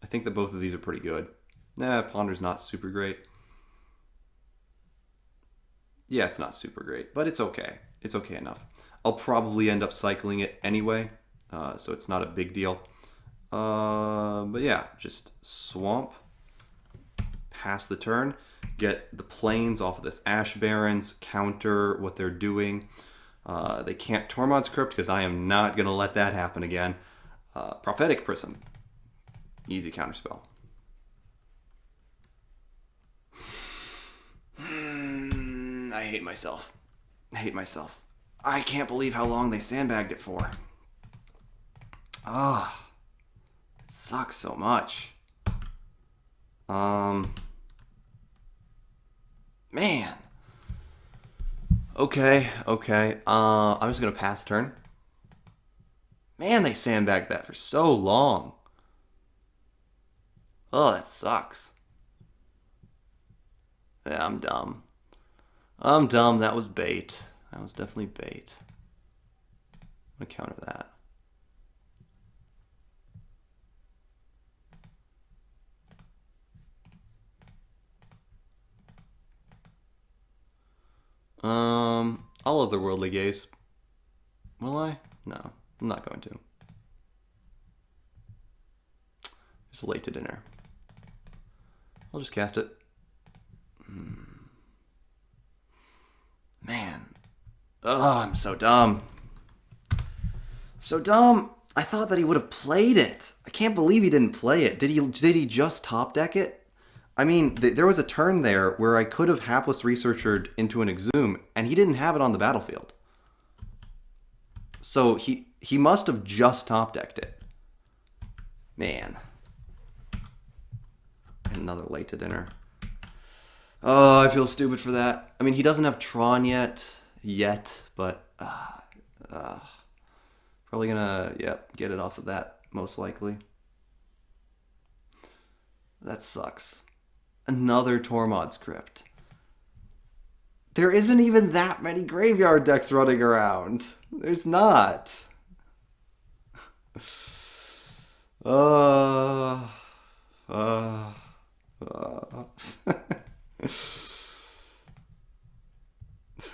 Speaker 1: think that both of these are pretty good. Ponder's not super great. Yeah, it's not super great, but it's okay. It's okay enough. I'll probably end up cycling it anyway, so it's not a big deal. But yeah, just swamp, pass the turn, get the plains off of this Ash Barrens, counter what they're doing. They can't Tormod's Crypt because I am not going to let that happen again. Prophetic Prism. Easy counterspell. I hate myself. I can't believe how long they sandbagged it for. It sucks so much. Man. Okay. I'm just gonna pass turn. Man, they sandbagged that for so long. Oh, that sucks. Yeah, I'm dumb. That was bait. That was definitely bait. I'm gonna counter that. I'll Otherworldly Gaze. Will I? No, I'm not going to. Just Late to Dinner. I'll just cast it. Man. I'm so dumb. I thought that he would have played it. I can't believe he didn't play it. Did he just top deck it? I mean, there was a turn there where I could have hapless researchered into an Exhume, and he didn't have it on the battlefield. So he must have just top decked it. Man. Another late to dinner. Oh, I feel stupid for that. I mean, he doesn't have Tron yet, but probably gonna, get it off of that, most likely. That sucks. Another Tormod's Crypt. There isn't even that many graveyard decks running around. There's not.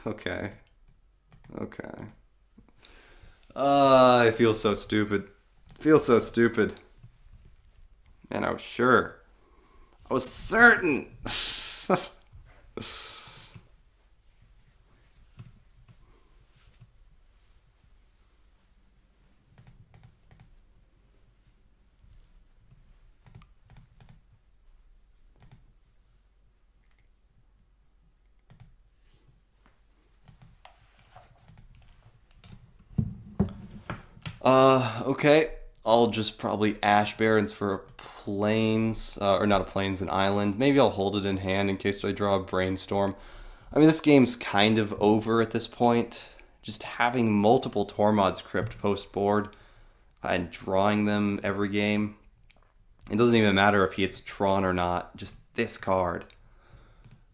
Speaker 1: Okay. I feel so stupid. And I was sure. I was certain. Okay. I'll just probably Ash Barrens for Plains, or not a Plains, an Island. Maybe I'll hold it in hand in case I draw a Brainstorm. I mean, this game's kind of over at this point. Just having multiple Tormod's Crypt post-board and drawing them every game. It doesn't even matter if he hits Tron or not. Just this card.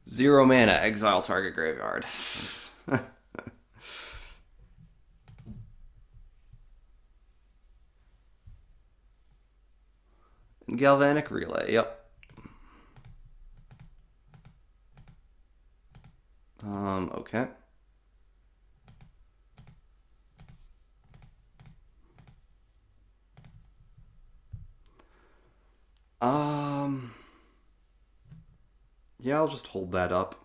Speaker 1: 0 mana, exile target graveyard. Galvanic Relay, yep. Okay. Yeah, I'll just hold that up.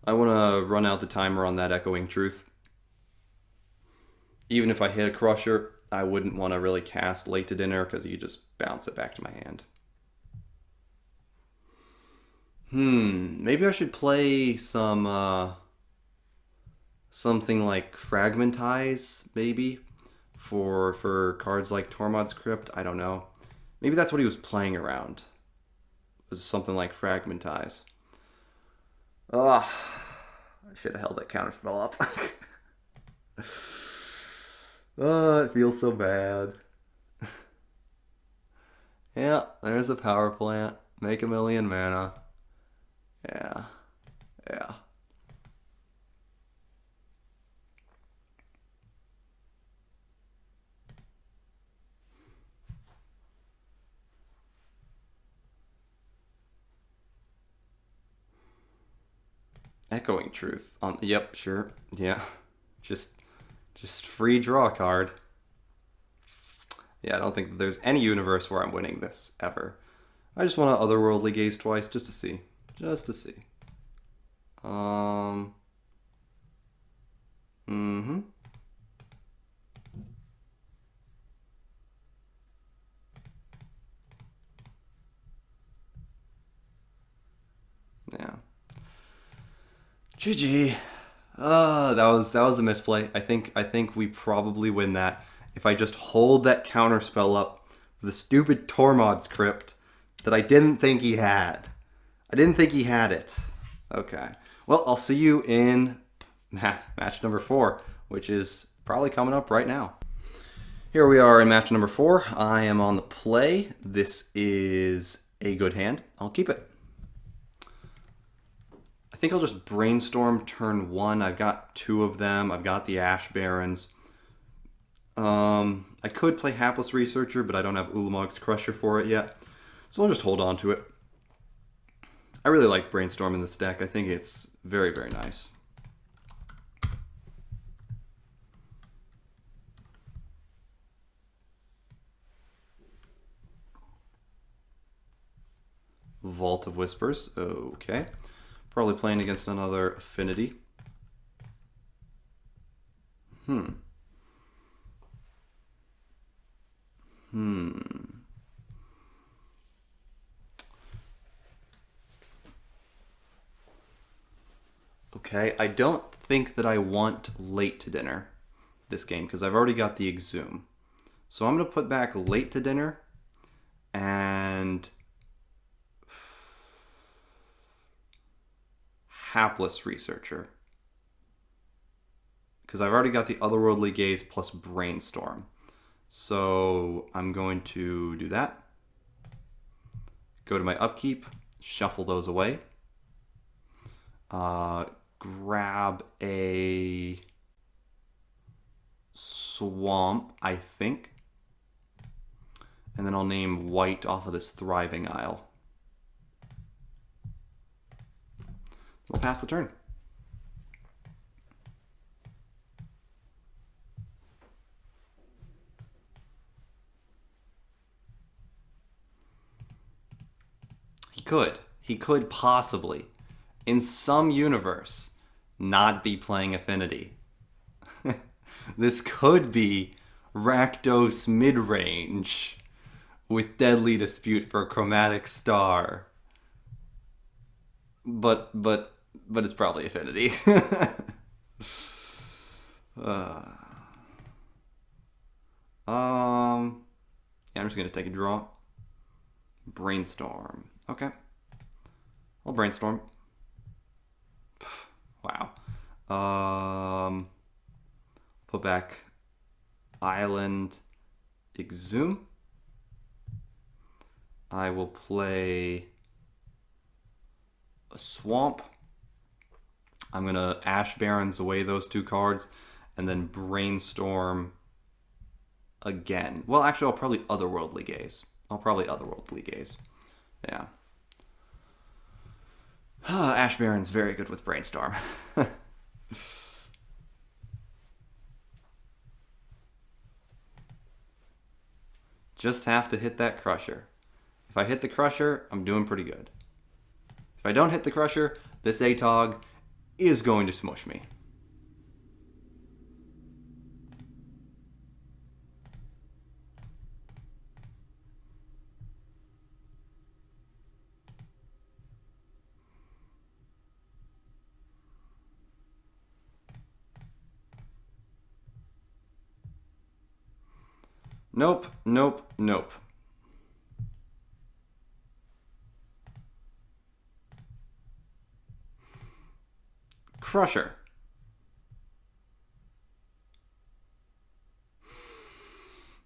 Speaker 1: I want to run out the timer on that Echoing Truth. Even if I hit a Crusher, I wouldn't want to really cast late to dinner because you just bounce it back to my hand. Maybe I should play some something like Fragmentize, maybe, for cards like Tormod's Crypt. I don't know. Maybe that's what he was playing around. Was something like Fragmentize. I should have held that counterspell up. Oh, it feels so bad. Yeah, there's a power plant. Make 1,000,000 mana. Yeah. Echoing Truth. Yep, sure. Yeah. Just free draw card. Yeah, I don't think that there's any universe where I'm winning this, ever. I just want to otherworldly gaze twice, just to see. Yeah. GG. That was a misplay. I think we probably win that if I just hold that counter spell up for the stupid Tormod's Crypt that I didn't think he had. I didn't think he had it. Okay. Well, I'll see you in match number 4, which is probably coming up right now. Here we are in match number 4. I am on the play. This is a good hand. I'll keep it. I think I'll just Brainstorm turn 1. I've got 2 of them. I've got the Ash Barrens. I could play Hapless Researcher, but I don't have Ulamog's Crusher for it yet. So I'll just hold on to it. I really like Brainstorm in this deck. I think it's very, very nice. Vault of Whispers. Okay. Probably playing against another Affinity. Okay, I don't think that I want late to dinner this game because I've already got the Exhume. So I'm going to put back late to dinner and hapless researcher. Because I've already got the otherworldly gaze plus brainstorm. So I'm going to do that. Go to my upkeep, shuffle those away. Grab a swamp, I think. And then I'll name white off of this thriving isle. We'll pass the turn. He could possibly, in some universe, not be playing Affinity. This could be Rakdos mid-range with Deadly Dispute for a Chromatic Star. But it's probably Affinity. Yeah, I'm just gonna take a draw. Brainstorm. Okay. I'll brainstorm. Wow. Put back Island Exhume. I will play a swamp. I'm gonna Ash Barrens away those two cards and then brainstorm again. Well, actually, I'll probably Otherworldly Gaze. Yeah. Ash Baron's very good with brainstorm. Just have to hit that crusher. If I hit the crusher, I'm doing pretty good. If I don't hit the crusher, this ATOG is going to smush me. Nope, nope, nope. Crusher.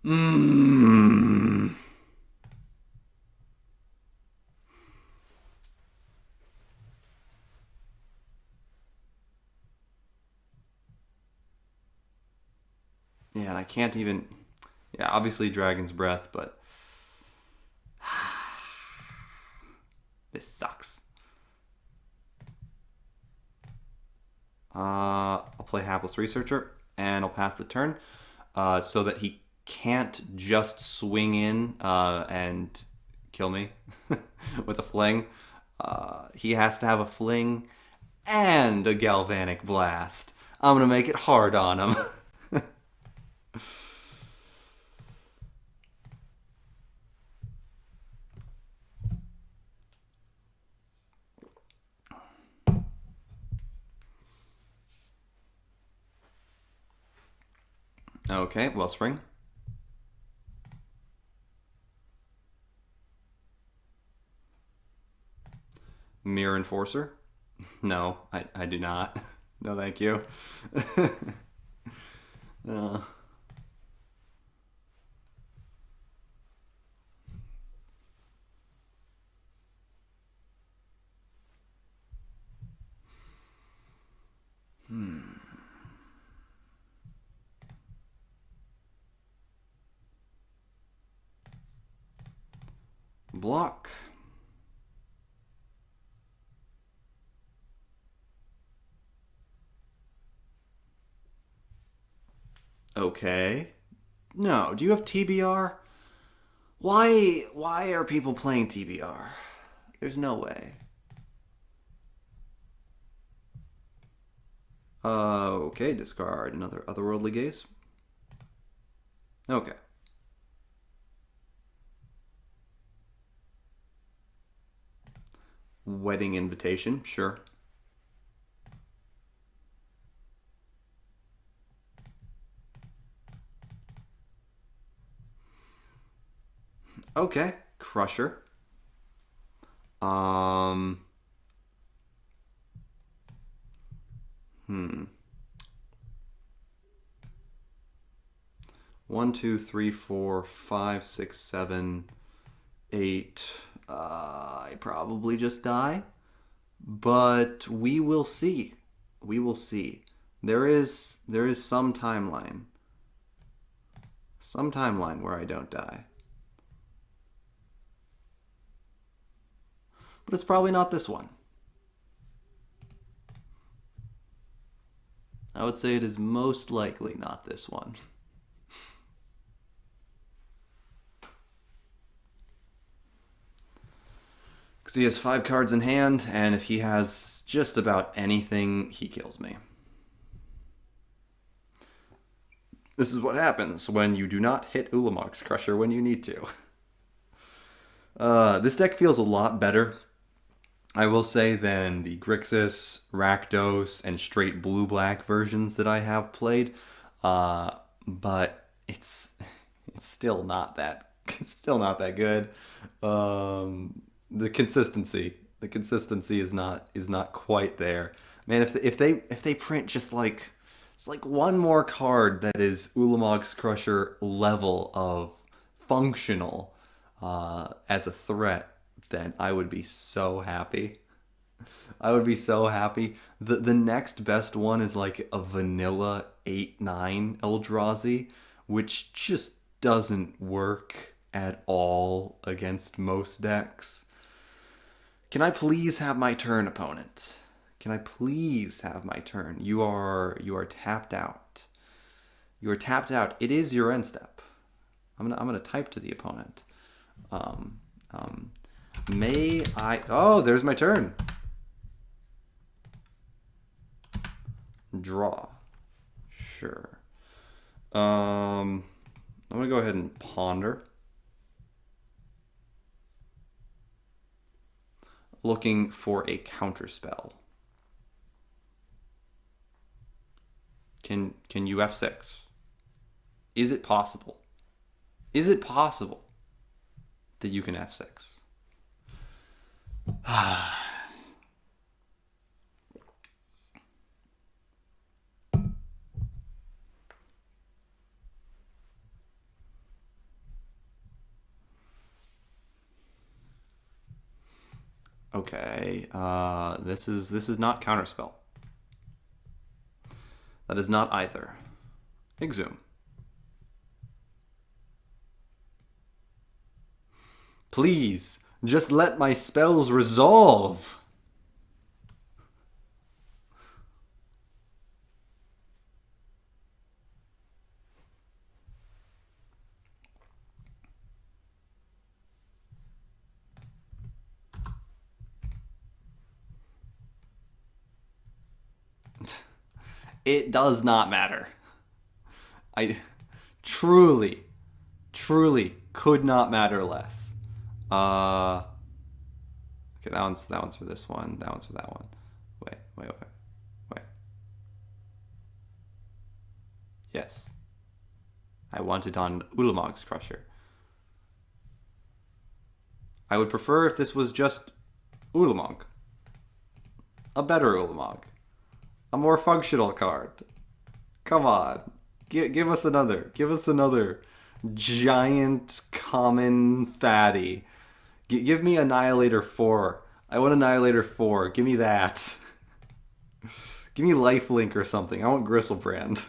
Speaker 1: Yeah, and I can't even... Yeah, obviously Dragon's Breath, but... This sucks. I'll play Hapless Researcher, and I'll pass the turn, so that he can't just swing in and kill me with a fling. He has to have a fling and a Galvanic Blast. I'm going to make it hard on him. Okay, Wellspring. Mirror Enforcer. No, I do not. No, thank you. Block. Okay. No, do you have TBR? Why are people playing TBR? There's no way. Okay, discard another Otherworldly Gaze. Okay. Wedding Invitation, sure. Okay, Crusher. Um. Hmm. 1, 2, 3, 4, 5, 6, 7, 8. I probably just die. But we will see. We will see. There is some timeline. Some timeline where I don't die. But it's probably not this one. I would say it is most likely not this one. Because he has 5 cards in hand, and if he has just about anything, he kills me. This is what happens when you do not hit Ulamog's Crusher when you need to. This deck feels a lot better, I will say, than the Grixis, Rakdos, and straight blue-black versions that I have played. But it's still not that good. The consistency is not quite there. Man, if they print just like one more card that is Ulamog's Crusher level of functional as a threat, then I would be so happy. I would be so happy. The next best one is like a vanilla 8/9 Eldrazi, which just doesn't work at all against most decks. Can I please have my turn, opponent? Can I please have my turn? You are tapped out. You are tapped out. It is your end step. I'm gonna type to the opponent. May I? Oh, there's my turn. Draw. Sure. I'm gonna go ahead and ponder. Looking for a counterspell. Can you F6? Is it possible? Is it possible that you can F6? Okay, this is not counterspell. That is not either. Exhume. Please, just let my spells resolve. It does not matter. I truly could not matter less. Okay, that one's for this one. That one's for that one. Wait. Yes. I want it on Ulamog's Crusher. I would prefer if this was just Ulamog. A better Ulamog. A more functional card. Come on. Give us another. Give us another giant common fatty. Give me Annihilator 4. I want Annihilator 4. Give me that. Give me Lifelink or something. I want Gristlebrand.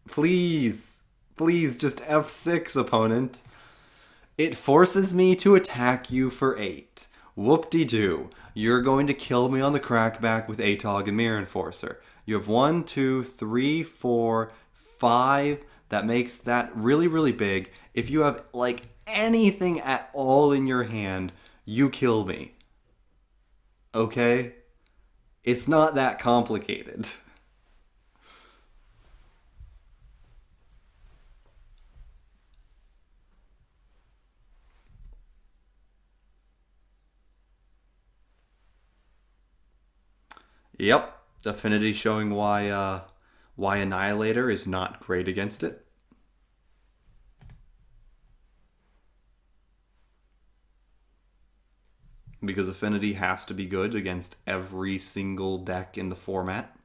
Speaker 1: Please. Please, just F6, opponent. It forces me to attack you for 8. Whoop-de-doo. You're going to kill me on the crackback with Atog and Mirror Enforcer. You have 1, 2, 3, 4, 5. That makes that really, really big. If you have, like, anything at all in your hand, you kill me. Okay? It's not that complicated. Yep, Affinity showing why why Annihilator is not great against it. Because Affinity has to be good against every single deck in the format.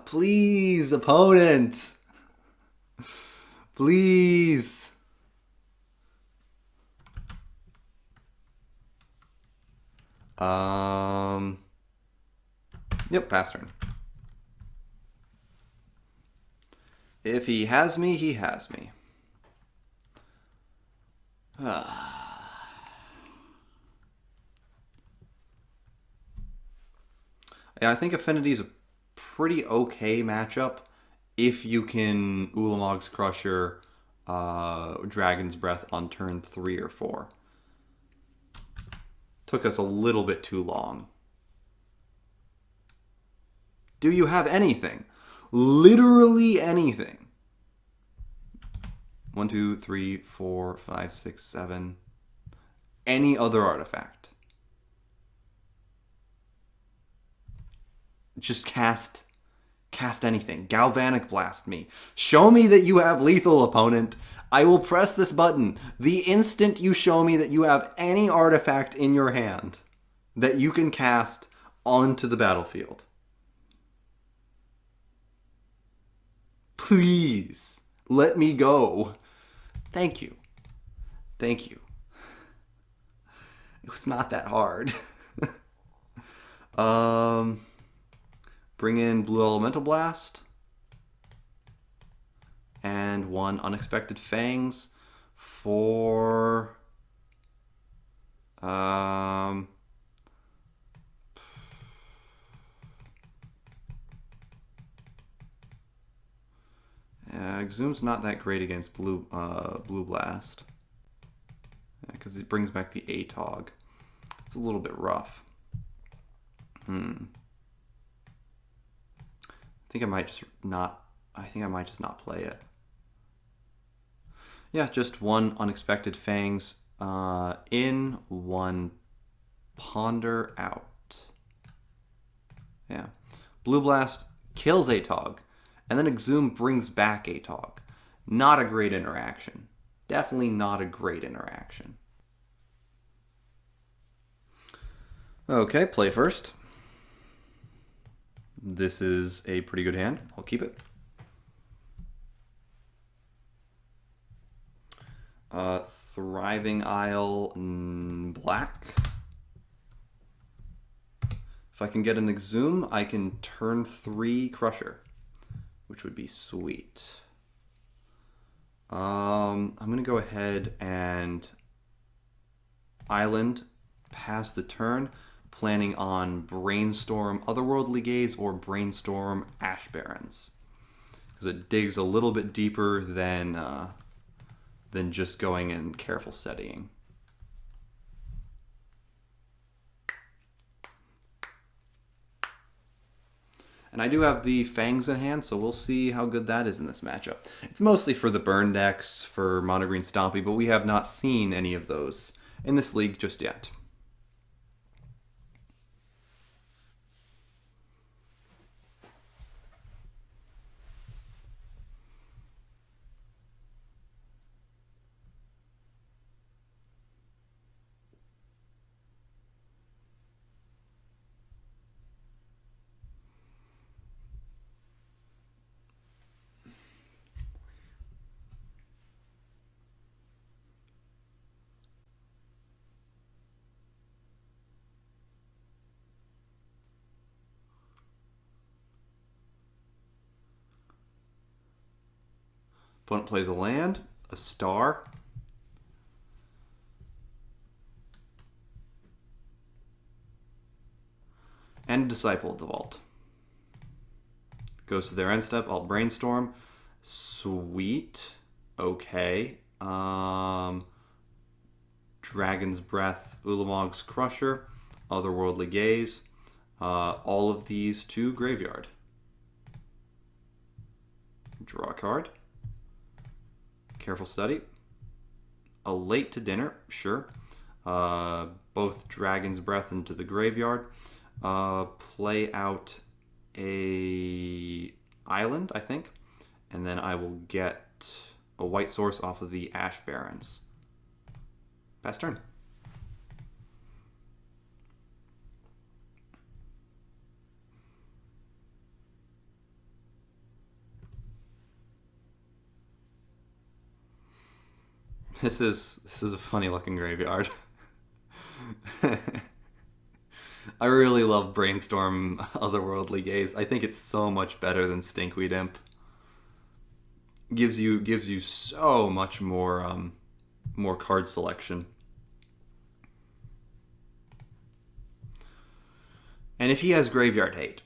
Speaker 1: Please, opponent. Please. Yep, pass turn. If he has me, he has me. Yeah, I think Affinity is a pretty okay matchup if you can Ulamog's Crusher, Dragon's Breath on turn 3 or 4. Took us a little bit too long. Do you have anything? Literally anything. 1, 2, 3, 4, 5, 6, 7. Any other artifact. Just cast anything. Galvanic Blast me. Show me that you have lethal, opponent. I will press this button the instant you show me that you have any artifact in your hand that you can cast onto the battlefield. Please, let me go. Thank you. Thank you. It was not that hard. Bring in Blue Elemental Blast. And 1 Unexpected Fangs for... Exhum's not that great against Blue Blast. Because it brings back the ATOG. It's a little bit rough. I think I might just not play it. Yeah, just 1 Unexpected Fangs in, 1 Ponder out. Yeah. Blue Blast kills ATOG, and then Exhume brings back ATOG. Not a great interaction. Definitely not a great interaction. Okay, play first. This is a pretty good hand. I'll keep it. Thriving Isle black. If I can get an Exhume, I can turn 3 Crusher, which would be sweet. I'm going to go ahead and Island, pass the turn, planning on Brainstorm Otherworldly Gaze or Brainstorm Ash Barrens, because it digs a little bit deeper than just going and careful studying. And I do have the Fangs in hand, so we'll see how good that is in this matchup. It's mostly for the burn decks, for Mono Green Stompy, but we have not seen any of those in this league just yet. Opponent plays a land, a star, and a Disciple of the Vault. Goes to their end step. I'll Brainstorm. Sweet. Okay. Dragon's Breath, Ulamog's Crusher, Otherworldly Gaze, all of these to graveyard. Draw a card. Careful Study. A Late to Dinner, sure. Both Dragon's Breath into the graveyard. Play out a island, I think. And then I will get a white source off of the Ash Barrens. Pass turn. This is a funny looking graveyard. I really love Brainstorm Otherworldly Gaze. I think it's so much better than Stinkweed Imp. Gives you so much more more card selection. And if he has Graveyard Hate,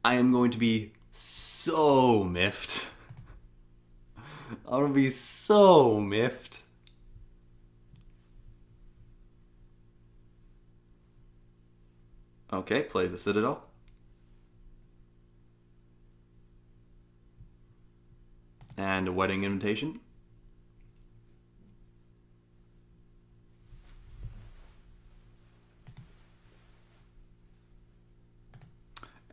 Speaker 1: I am going to be so miffed. I'm gonna be so miffed. Okay, plays a Citadel. And a Wedding Invitation.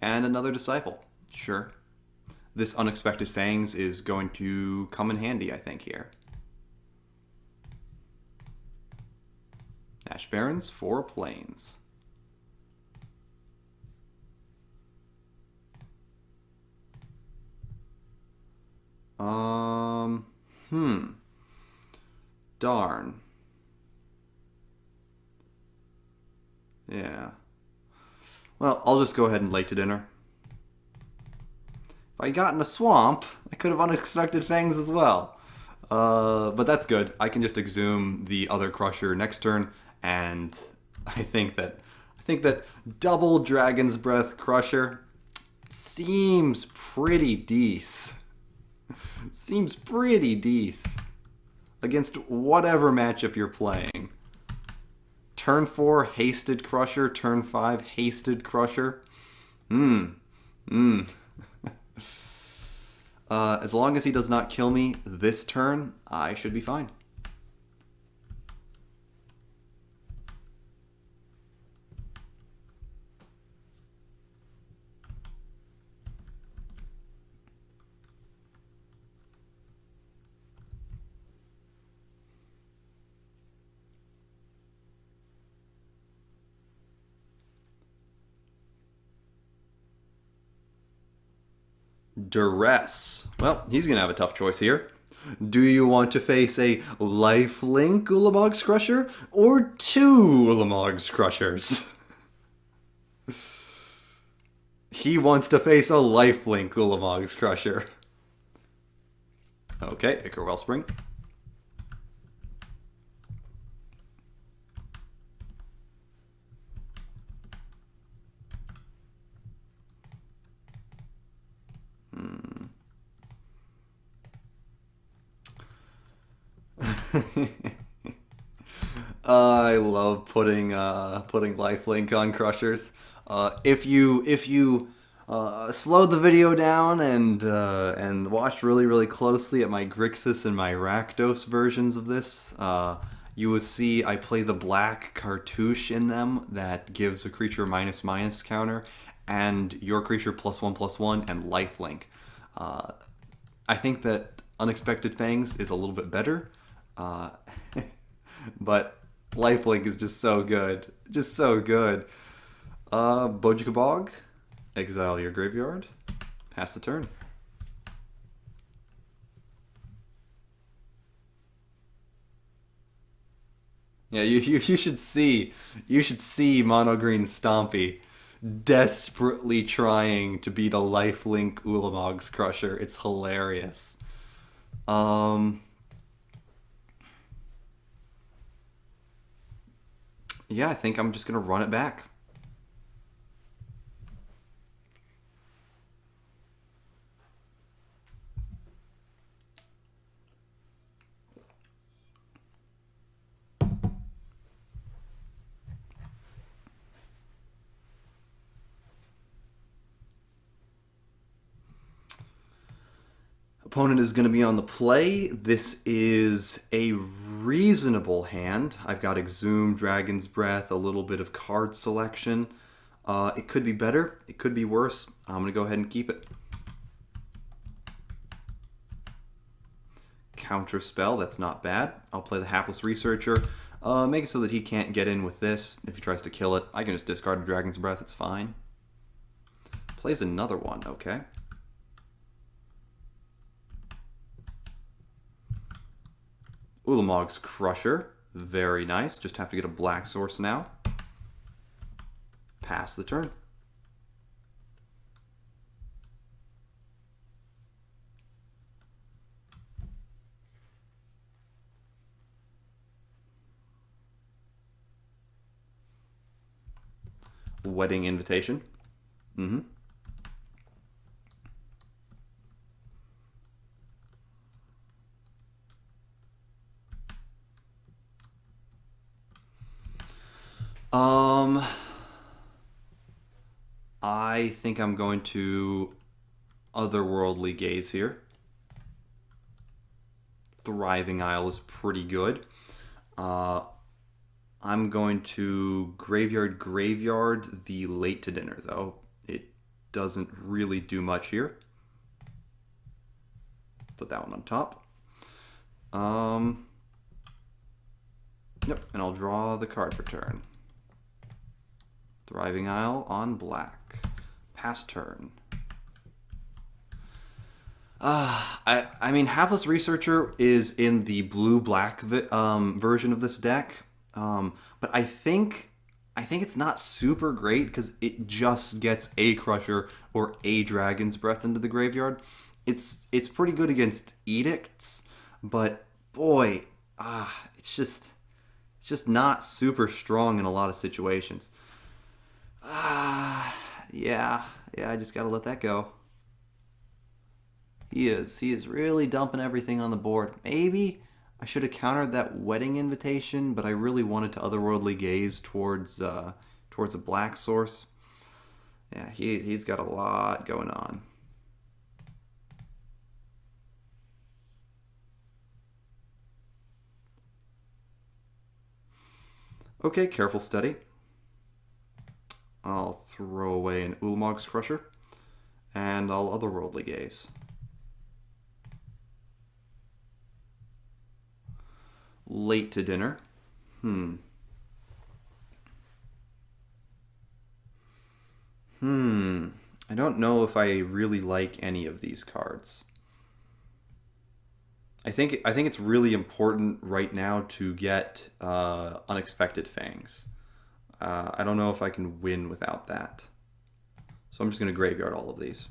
Speaker 1: And another Disciple. Sure. This Unexpected Fangs is going to come in handy, I think, here. Ash Barrens, 4 planes. Darn. Yeah. Well, I'll just go ahead and Late to Dinner. If I got in a swamp, I could have Unexpected Fangs as well. But that's good. I can just exhume the other Crusher next turn, and I think that double Dragon's Breath Crusher seems pretty decent. Seems pretty decent against whatever matchup you're playing. Turn 4, Hasted Crusher. Turn 5, Hasted Crusher. As long as he does not kill me this turn, I should be fine. Duress. Well, he's going to have a tough choice here. Do you want to face a lifelink Ulamog's Crusher or 2 Ulamog's Crushers? He wants to face a lifelink Ulamog's Crusher. Okay, Ichor Wellspring. I love putting lifelink on Crushers. If you slowed the video down and watched really closely at my Grixis and my Rakdos versions of this, you would see I play the black cartouche in them that gives a creature --/ counter, and your creature +1/+1 and lifelink. I think that Unexpected Fangs is a little bit better, but lifelink is just so good. Just so good. Bojikabog, exile your graveyard, pass the turn. Yeah, you should see Mono Green Stompy desperately trying to beat a lifelink Ulamog's Crusher. It's hilarious. Yeah, I think I'm just gonna run it back. Opponent is going to be on the play. This is a reasonable hand. I've got Exhume, Dragon's Breath, a little bit of card selection. It could be better. It could be worse. I'm going to go ahead and keep it. Counter spell, that's not bad. I'll play the Hapless Researcher. Make it so that he can't get in with this. If he tries to kill it, I can just discard a Dragon's Breath, it's fine. Plays another one, okay. Ulamog's Crusher, very nice. Just have to get a black source now. Pass the turn. Wedding Invitation. I think I'm going to Otherworldly Gaze here. Thriving Isle is pretty good. I'm going to Graveyard the Late to Dinner, though. It doesn't really do much here. Put that one on top. Yep, and I'll draw the card for turn. Thriving Isle on black. Pass turn. I mean, Hapless Researcher is in the blue-black version of this deck, but I think it's not super great because it just gets a Crusher or a Dragon's Breath into the graveyard. It's pretty good against Edicts, but boy, it's just not super strong in a lot of situations. Yeah, I just gotta let that go. He is really dumping everything on the board. Maybe I should have countered that Wedding Invitation, but I really wanted to Otherworldly Gaze towards a black source. Yeah, he's got a lot going on. Okay, Careful Study. I'll throw away an Ulamog's Crusher, and I'll Otherworldly Gaze. Late to Dinner. I don't know if I really like any of these cards. I think it's really important right now to get Unexpected Fangs. I don't know if I can win without that. So I'm just going to graveyard all of these.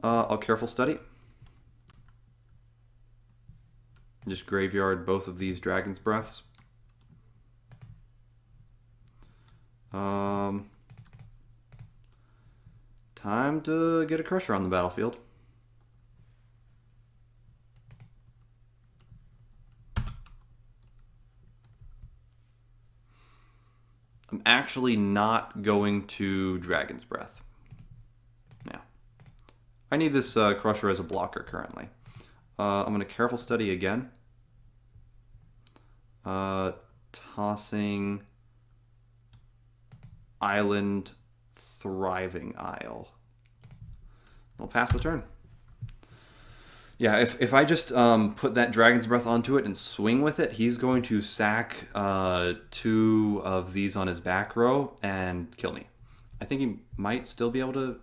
Speaker 1: I'll Careful Study. Just graveyard both of these Dragon's Breaths. Time to get a Crusher on the battlefield. I'm actually not going to Dragon's Breath. Yeah. I need this Crusher as a blocker currently. I'm going to Careful Study again. Tossing Island, Thriving Isle. I'll pass the turn. Yeah, if I just put that Dragon's Breath onto it and swing with it, he's going to sack 2 of these on his back row and kill me. I think he might still be able to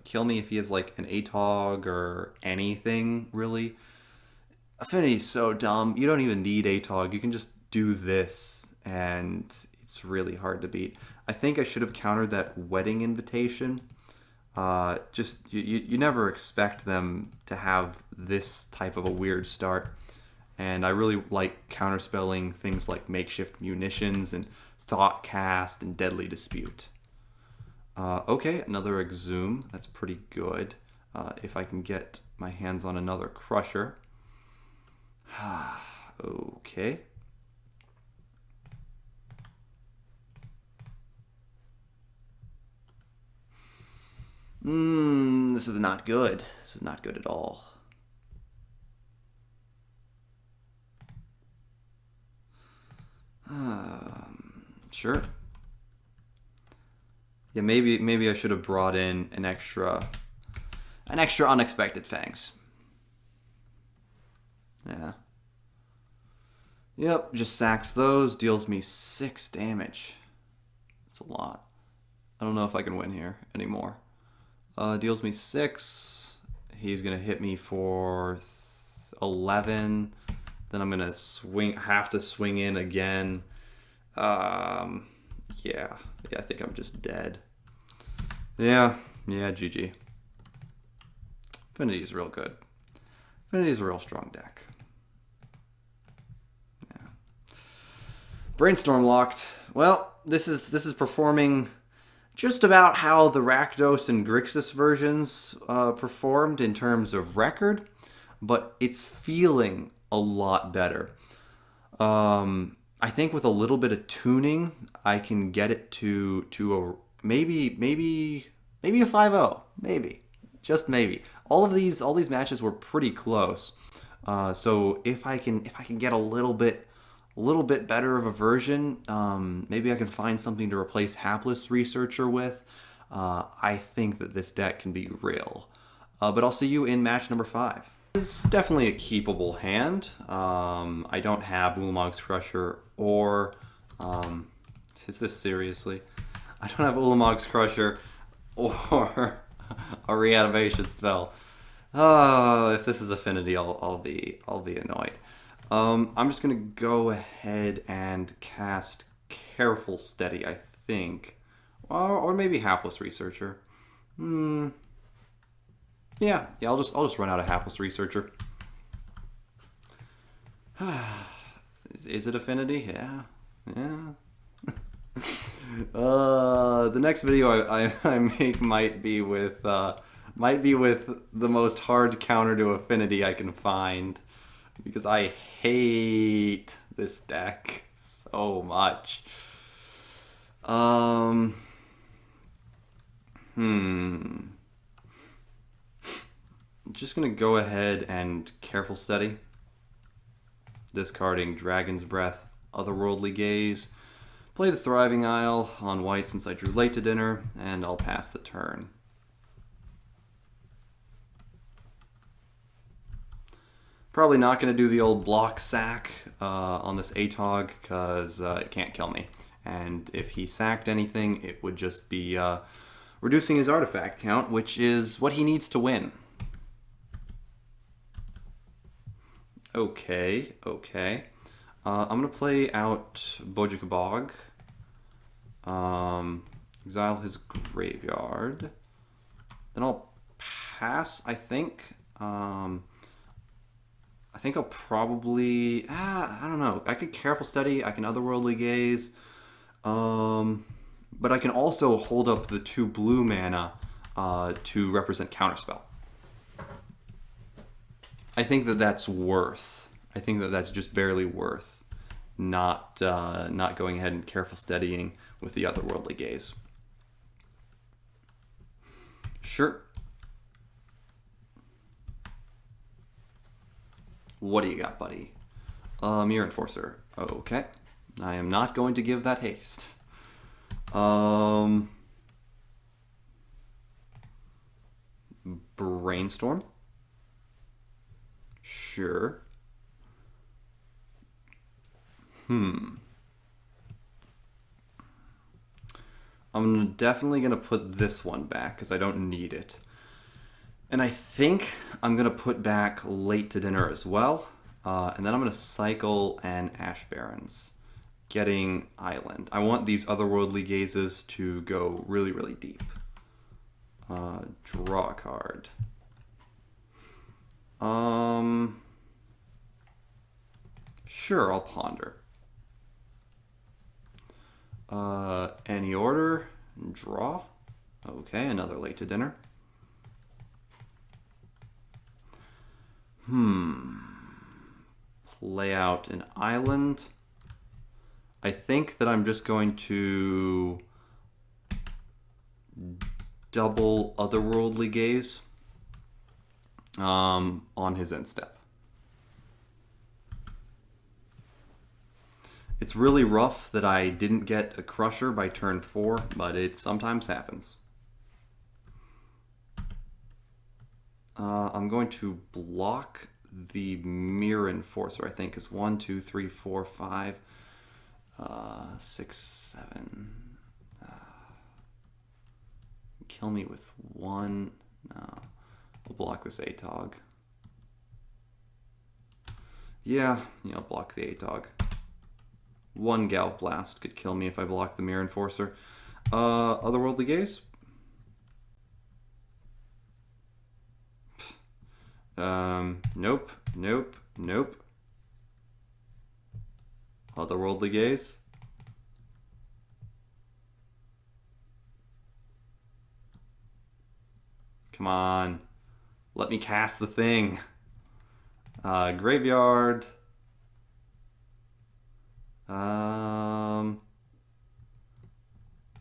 Speaker 1: kill me if he has like an ATOG or anything, really. Affinity's so dumb. You don't even need ATOG. You can just do this, and it's really hard to beat. I think I should have countered that Wedding Invitation. Just you never expect them to have this type of a weird start, and I really like counterspelling things like Makeshift Munitions and Thoughtcast and Deadly Dispute. Okay, another Exhume. That's pretty good. If I can get my hands on another Crusher. Okay. This is not good. This is not good at all. Sure. Yeah, maybe I should have brought in an extra unexpected fangs. Yeah. Yep, just sacks those, deals me 6 damage. That's a lot. I don't know if I can win here anymore. Deals me 6. He's gonna hit me for 11. Then I'm gonna have to swing in again. Yeah, I think I'm just dead. Yeah, GG. Affinity's real good. Affinity's a real strong deck. Yeah. Brainstorm locked. Well, this is performing just about how the Rakdos and Grixis versions performed in terms of record, but it's feeling a lot better. I think with a little bit of tuning, I can get it to a maybe a 5-0, maybe, just maybe. All these matches were pretty close. So if I can get a little bit better of a version, maybe I can find something to replace Hapless Researcher with. I think that this deck can be real. But I'll see you in match number 5. It's definitely a keepable hand. I don't have Ulamog's Crusher or... is this seriously? I don't have Ulamog's Crusher or a reanimation spell. If this is Affinity, I'll be annoyed. I'm just gonna go ahead and cast Careful Steady, I think, or maybe Hapless Researcher. Yeah, I'll just run out of Hapless Researcher. Is it Affinity? Yeah. The next video I make might be with the most hard counter to Affinity I can find, because I hate this deck so much. I'm just gonna go ahead and Careful Steady, discarding Dragon's Breath, Otherworldly Gaze, play the Thriving Isle on white since I drew late to dinner, and I'll pass the turn. Probably not going to do the old block sack on this ATOG, because it can't kill me. And if he sacked anything, it would just be reducing his artifact count, which is what he needs to win. Okay. I'm going to play out Bojikabog. Exile his graveyard. Then I'll pass, I think. I think I'll probably... I don't know. I could Careful Steady. I can Otherworldly Gaze. But I can also hold up the 2 blue mana to represent Counterspell. I think that's worth. I think that's just barely worth not going ahead and Careful Steadying with the Otherworldly Gaze. Sure. What do you got, buddy? Mirror Enforcer. Okay. I am not going to give that haste. Brainstorm. Sure. I'm definitely going to put this one back because I don't need it. And I think I'm going to put back Late to Dinner as well. And then I'm going to cycle an Ash Barrens, getting Island. I want these Otherworldly Gazes to go really, really deep. Draw a card. Sure, I'll Ponder. Any order, draw. Okay, another Late to Dinner. Play out an island. I think that I'm just going to double Otherworldly Gaze on his end step. It's really rough that I didn't get a Crusher by turn 4, but it sometimes happens. I'm going to block the Mirror Enforcer, I think, is 1, 2, 3, 4, 5, 6, 7. Kill me with 1. No. We'll block this ATOG. Yeah, block the ATOG. 1 Galv Blast could kill me if I block the Mirror Enforcer. Otherworldly Gaze? Nope, nope, nope. Otherworldly Gaze? Come on. Let me cast the thing. Graveyard.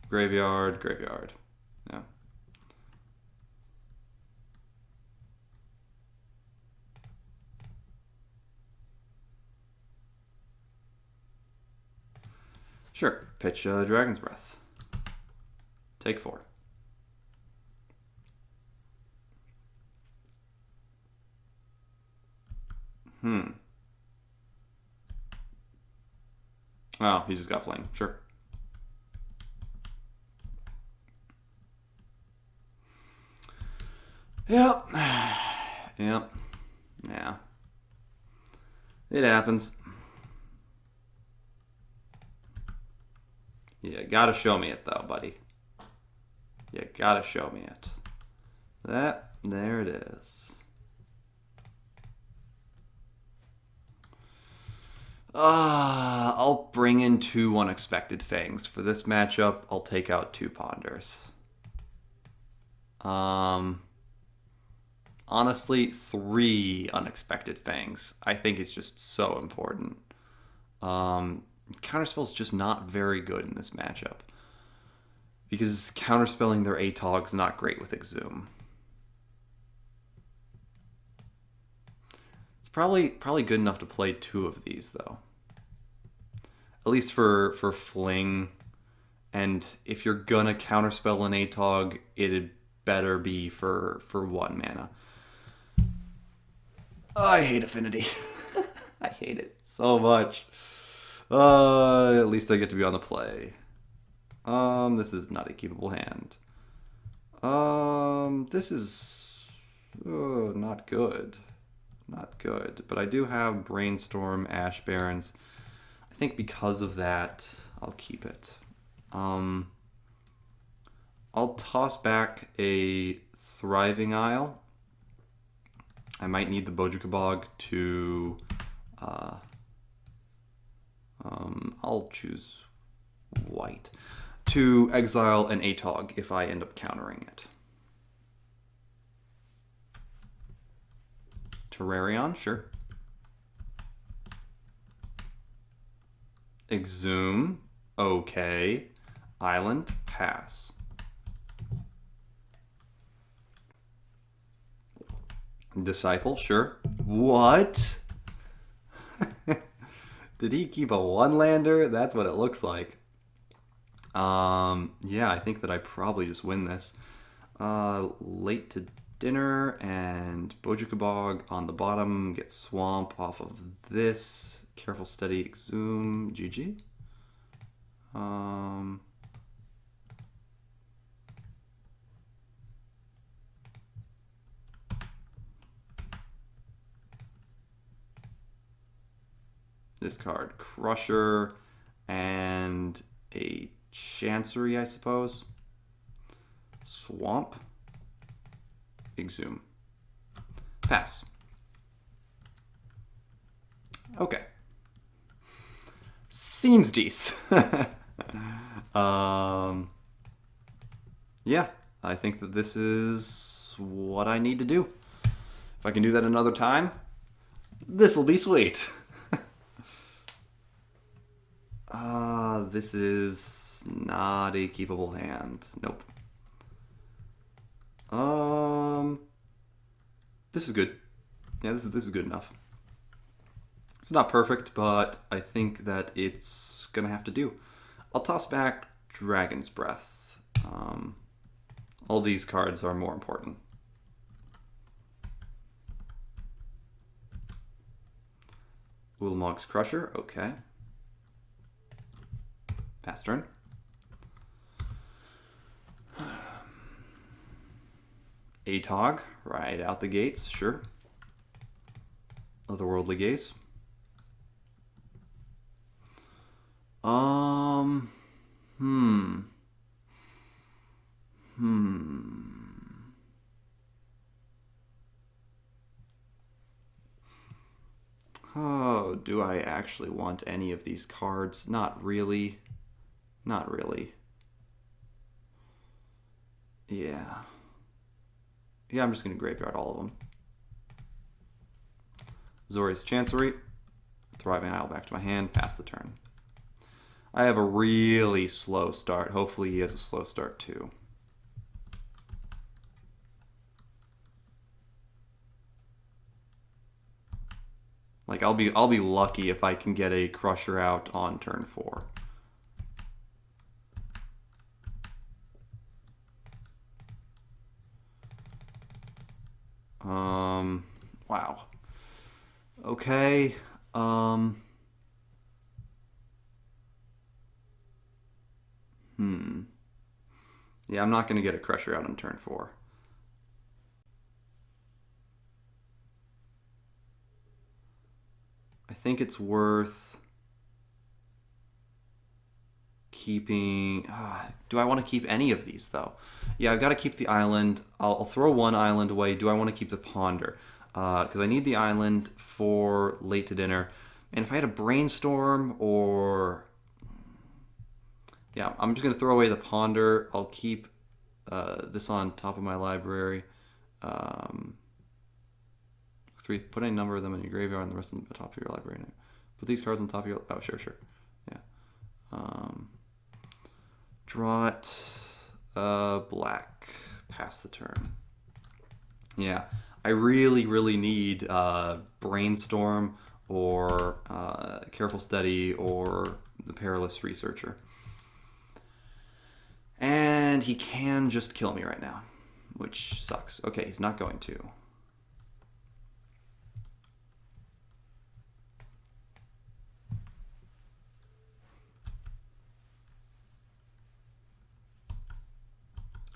Speaker 1: Graveyard, graveyard. Yeah. Sure. Pitch Dragon's Breath. Take 4. Oh, he just got flame. Sure. Yep. Yep. Yeah. It happens. You gotta show me it, though, buddy. You gotta show me it. There it is. I'll bring in 2 Unexpected Fangs. For this matchup, I'll take out 2 Ponders. Honestly, 3 Unexpected Fangs. I think it's just so important. Counterspell's just not very good in this matchup. Because counterspelling their ATOG's not great with Exhume. Probably good enough to play 2 of these, though. At least for Fling. And if you're gonna counterspell an ATOG, it'd better be for 1 mana. Oh, I hate Affinity. I hate it so much. At least I get to be on the play. This is not a keepable hand. This is not good. Not good, but I do have Brainstorm, Ash Barrens. I think because of that, I'll keep it. I'll toss back a Thriving Isle. I might need the Bodyguard to... I'll choose white. To exile an ATOG if I end up countering it. Terrarion, sure. Exhume, okay. Island, pass. Disciple, sure. What? Did he keep a 1-lander? That's what it looks like. Yeah, I think that I probably just win this. Late to dinner and Bodyguard on the bottom. Get Swamp off of this. Careful, steady, Exhume. GG. Discard Crusher and a Chancery, I suppose. Swamp. Exhume. Pass. Okay. Seems decent. Yeah, I think that this is what I need to do. If I can do that another time, this'll be sweet. This is not a keepable hand. Nope. This is good. Yeah, this is good enough. It's not perfect, but I think that it's gonna have to do. I'll toss back Dragon's Breath. All these cards are more important. Ulamog's Crusher, okay. Pass turn. Atog, right out the gates, sure. Otherworldly Gaze. Oh, do I actually want any of these cards? Not really. Not really. Yeah. Yeah, I'm just going to graveyard all of them. Zori's Chancery. Thriving Isle back to my hand. Pass the turn. I have a really slow start. Hopefully he has a slow start too. Like I'll be lucky if I can get a Crusher out on turn 4. Wow. Okay. Yeah, I'm not going to get a Crusher out on turn 4. I think it's worth keeping... do I want to keep any of these, though? Yeah, I've got to keep the island. I'll throw one island away. Do I want to keep the Ponder? Because I need the island for late to dinner. And if I had a Brainstorm or... Yeah, I'm just going to throw away the Ponder. I'll keep this on top of my library. 3. Put any number of them in your graveyard and the rest on the top of your library. Put these cards on top of your... Oh, sure. Yeah. Draw it. Black. Pass the turn. Yeah. I really need Brainstorm or Careful Study or the Perilous Researcher. And he can just kill me right now, which sucks. Okay, he's not going to.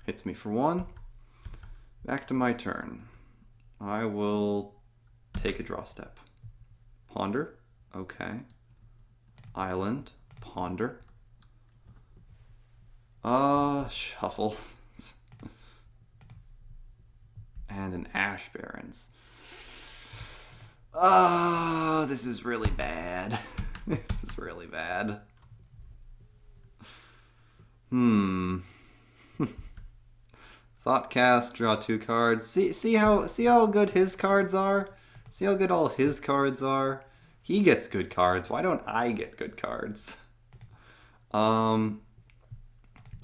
Speaker 1: Hits me for 1. Back to my turn. I will take a draw step. Ponder. Okay. Island. Ponder. Shuffle. And an Ash Barrens. Oh, this is really bad. This is really bad. Thoughtcast, draw 2 cards. See how good his cards are? See how good all his cards are? He gets good cards. Why don't I get good cards?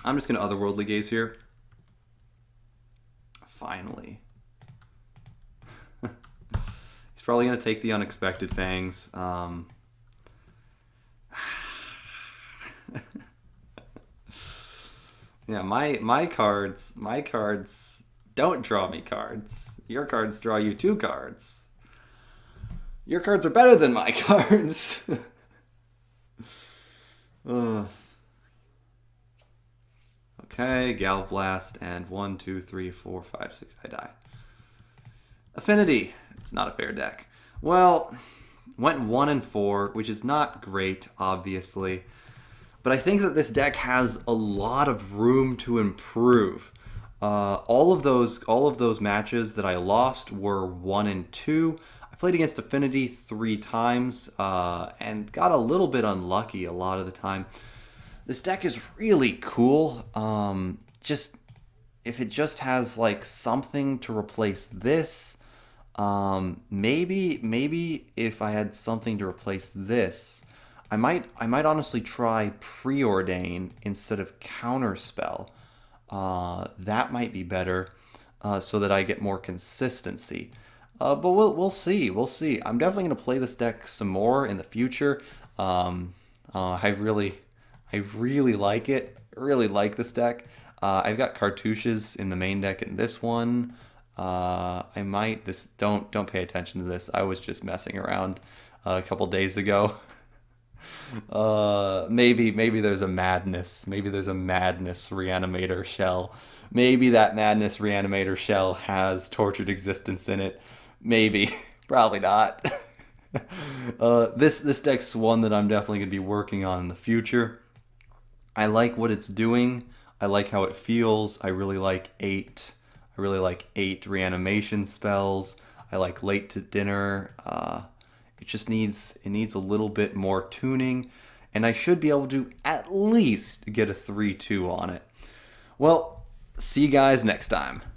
Speaker 1: I'm just gonna Otherworldly Gaze here. Finally. He's probably gonna take the Unexpected Fangs. Yeah, my cards don't draw me cards. Your cards draw you 2 cards. Your cards are better than my cards. Okay, Gal Blast, and 1, 2, 3, 4, 5, 6. I die. Affinity. It's not a fair deck. Well, went 1 and 4, which is not great, obviously. But I think that this deck has a lot of room to improve. All of those matches that I lost were 1 and 2. I played against Affinity 3 times and got a little bit unlucky a lot of the time. This deck is really cool. Just if it just has like something to replace this, maybe if I had something to replace this, I might honestly try Preordain instead of Counterspell. That might be better. so that I get more consistency. But we'll see. We'll see. I'm definitely going to play this deck some more in the future. I really like it. Really like this deck. I've got cartouches in the main deck in this one. I might this don't pay attention to this. I was just messing around a couple days ago. Maybe there's a madness. Maybe there's a madness reanimator shell. Maybe that madness reanimator shell has tortured existence in it. Maybe. Probably not. This deck's one that I'm definitely gonna be working on in the future. I like what it's doing. I like how it feels. I really like eight. I really like 8 reanimation spells. I like late to dinner. It needs a little bit more tuning, and I should be able to at least get a 3-2 on it. Well, see you guys next time.